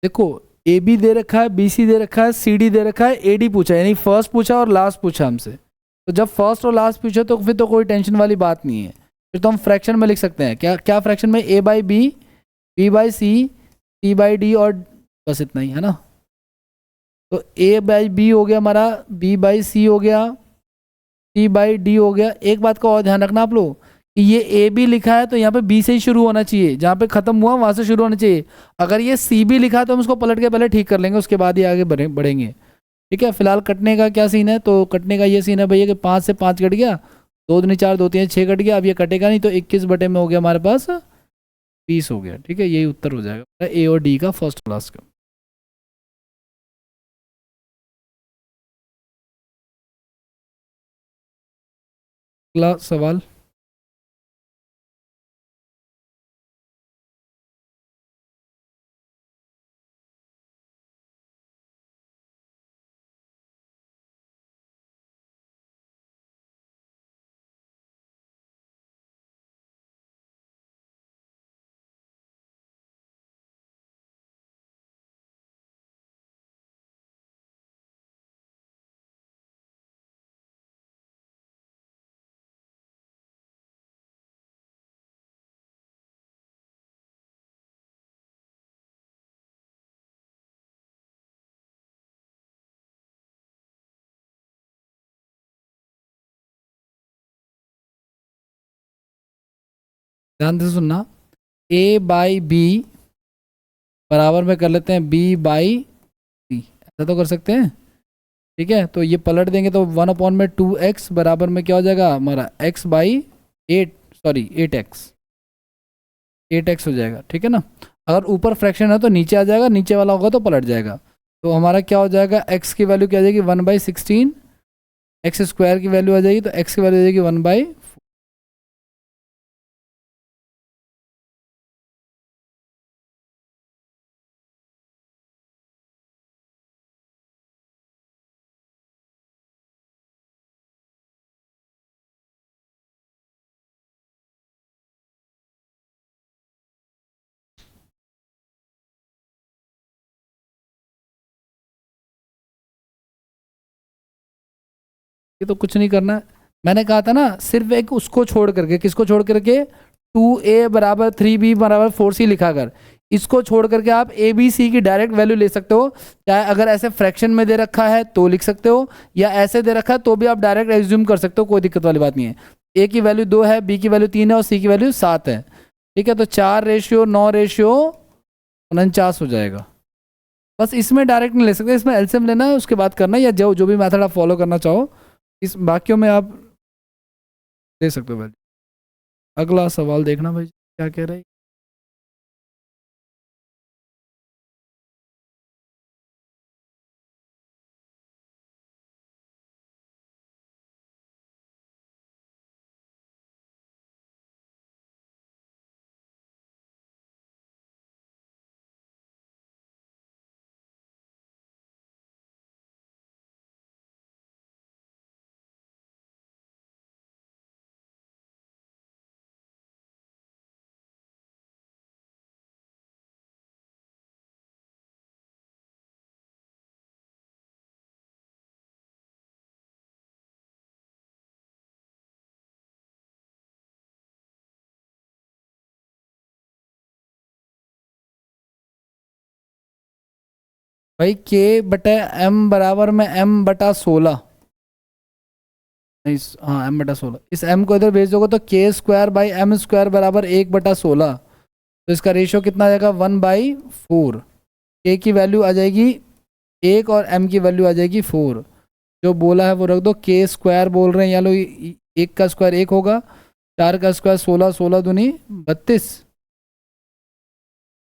देखो ए बी दे रखा है, बी सी दे रखा है, सी डी दे रखा है, ए डी पूछा, यानी फर्स्ट पूछा और लास्ट पूछा हमसे। तो जब फर्स्ट और लास्ट पूछे तो फिर तो कोई टेंशन वाली बात नहीं है, फिर तो हम फ्रैक्शन में लिख सकते हैं। क्या क्या फ्रैक्शन में, A/B, B/C, C/D, और बस इतना ही है ना। तो A/B हो गया हमारा, B/C हो गया, C/D हो गया। एक बात का और ध्यान रखना आप लोग कि ये ए बी लिखा है तो यहाँ पे बी से ही शुरू होना चाहिए, जहाँ पे खत्म हुआ वहां से शुरू होना चाहिए। अगर ये सी बी लिखा है तो हम इसको पलट के पहले ठीक कर लेंगे, उसके बाद ही आगे बढ़ेंगे। ठीक है, फिलहाल कटने का क्या सीन है, तो कटने का ये सीन है भैया कि 5 से 5 कट गया, 2×4 2×3 6 कट गया। अब ये कटेगा नहीं, तो 21/में हो गया हमारे पास 20 हो गया। ठीक है, यही उत्तर हो जाएगा ए और डी का फर्स्ट क्लास का। अगला सवाल। ध्यान से सुनना, A/B बराबर में कर लेते हैं B/C, ऐसा तो कर सकते हैं। ठीक है, तो ये पलट देंगे तो 1/2x बराबर में क्या हो जाएगा हमारा x/8, सॉरी 8x हो जाएगा। ठीक है ना, अगर ऊपर फ्रैक्शन है तो नीचे आ जाएगा, नीचे वाला होगा तो पलट जाएगा। तो हमारा क्या हो जाएगा, x की वैल्यू क्या आ जाएगी 1/16, एक्स स्क्वायर की वैल्यू आ जाएगी तो x की वैल्यू आ जाएगी 1/4। ये तो कुछ नहीं करना है, मैंने कहा था ना, सिर्फ एक उसको छोड़ करके, किसको छोड़ करके, 2a बराबर 3b बराबर 4c लिखा कर, इसको छोड़ करके आप a b c की डायरेक्ट वैल्यू ले सकते हो। चाहे अगर ऐसे फ्रैक्शन में दे रखा है तो लिख सकते हो, या ऐसे दे रखा है तो भी आप डायरेक्ट एज्यूम कर सकते हो, कोई दिक्कत वाली बात नहीं है। a की वैल्यू 2 है, b की वैल्यू 3 है और c की वैल्यू 7 है। ठीक है, तो 4:9:49 हो जाएगा। बस इसमें डायरेक्ट नहीं ले सकते, इसमें एलसीएम लेना है, उसके बाद करना है, या जो जो भी मेथड आप फॉलो करना चाहो इस बाकियों में आप दे सकते हो वैल्यू। अगला सवाल देखना भाई क्या कह रहे हैं। भाई k/m बराबर में m/16, नहीं हाँ m/16, इस m को इधर भेज दोगे तो k²/m² बराबर 1/16। तो इसका रेशियो कितना आ जाएगा 1/4। k की वैल्यू आ जाएगी 1 और m की वैल्यू आ जाएगी 4। जो बोला है वो रख दो, k² बोल रहे हैं, या लो 1 का स्क्वायर 1 होगा, 4 का स्क्वायर 16, 16 दूनी 32,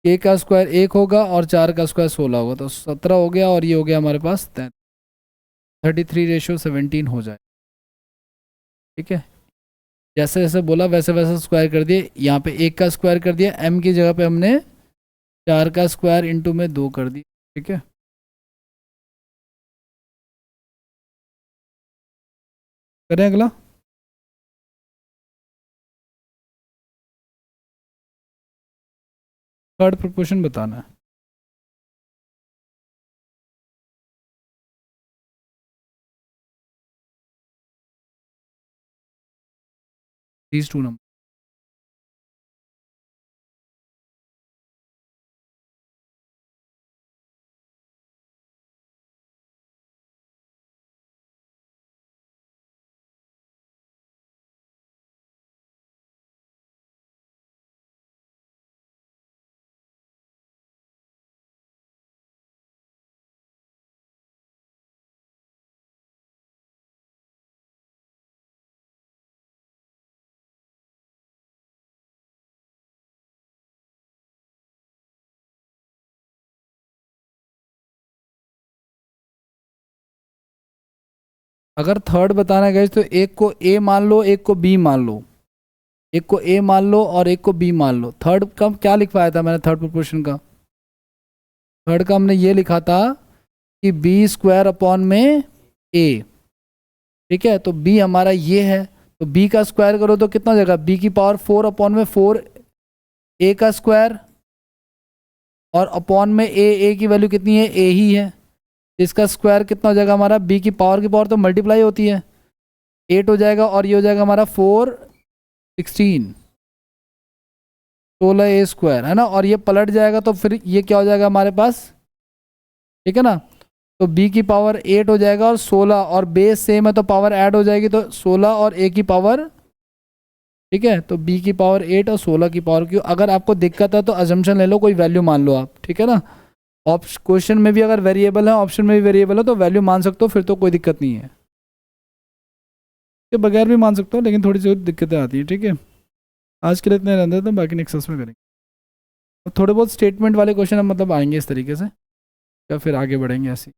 k का स्क्वायर 1 होगा और 4 का स्क्वायर 16 होगा, तो 17 हो गया, और ये हो गया हमारे पास 33:17 हो जाए। ठीक है, जैसे जैसे बोला वैसे वैसे स्क्वायर कर दिए, यहाँ पे 1 का स्क्वायर कर दिया, m की जगह पे हमने 4 का स्क्वायर इंटू में 2 कर दिया। ठीक है, करें अगला। थर्ड प्रोपोर्शन बताना है। these two numbers। अगर थर्ड बताना है तो एक को a मान लो, एक को b मान लो, एक को a मान लो और एक को b मान लो। थर्ड का क्या लिख पाया था मैंने, थर्ड प्रोपोर्शन का थर्ड का हमने ये लिखा था कि b² a। ठीक है, तो b हमारा ये है, तो b का स्क्वायर करो तो कितना हो जाएगा, b⁴ a का स्क्वायर, और अपॉन में a की वैल्यू कितनी है, a ही है, इसका स्क्वायर कितना हो जाएगा हमारा, b की पावर तो मल्टीप्लाई होती है, 8 हो जाएगा, और ये हो जाएगा हमारा 16a² है ना, और ये पलट जाएगा तो फिर ये क्या हो जाएगा हमारे पास। ठीक है ना, तो b⁴ 8 हो जाएगा, और 16, और बेस सेम है तो पावर ऐड हो जाएगी, तो 16 और a की पावर। ठीक है, तो b⁴ 8 और 16 की पावर क्यों, अगर आपको दिक्कत है तो अजम्पशन ले लो, कोई वैल्यू मान लो आप। ठीक है ना, क्वेश्चन में भी अगर वेरिएबल है, ऑप्शन में भी वेरिएबल है, तो वैल्यू मान सकते हो, फिर तो कोई दिक्कत नहीं है। के बगैर भी मान सकते हो, लेकिन थोड़ी सी दिक्कतें आती हैं। ठीक है, आज के लिए इतने रहते हैं, तो बाकी नेक्स्ट क्लास में करेंगे। थोड़े बहुत स्टेटमेंट वाले क्वेश्चन अब मतलब आएंगे इस तरीके से, या फिर आगे बढ़ेंगे ऐसे।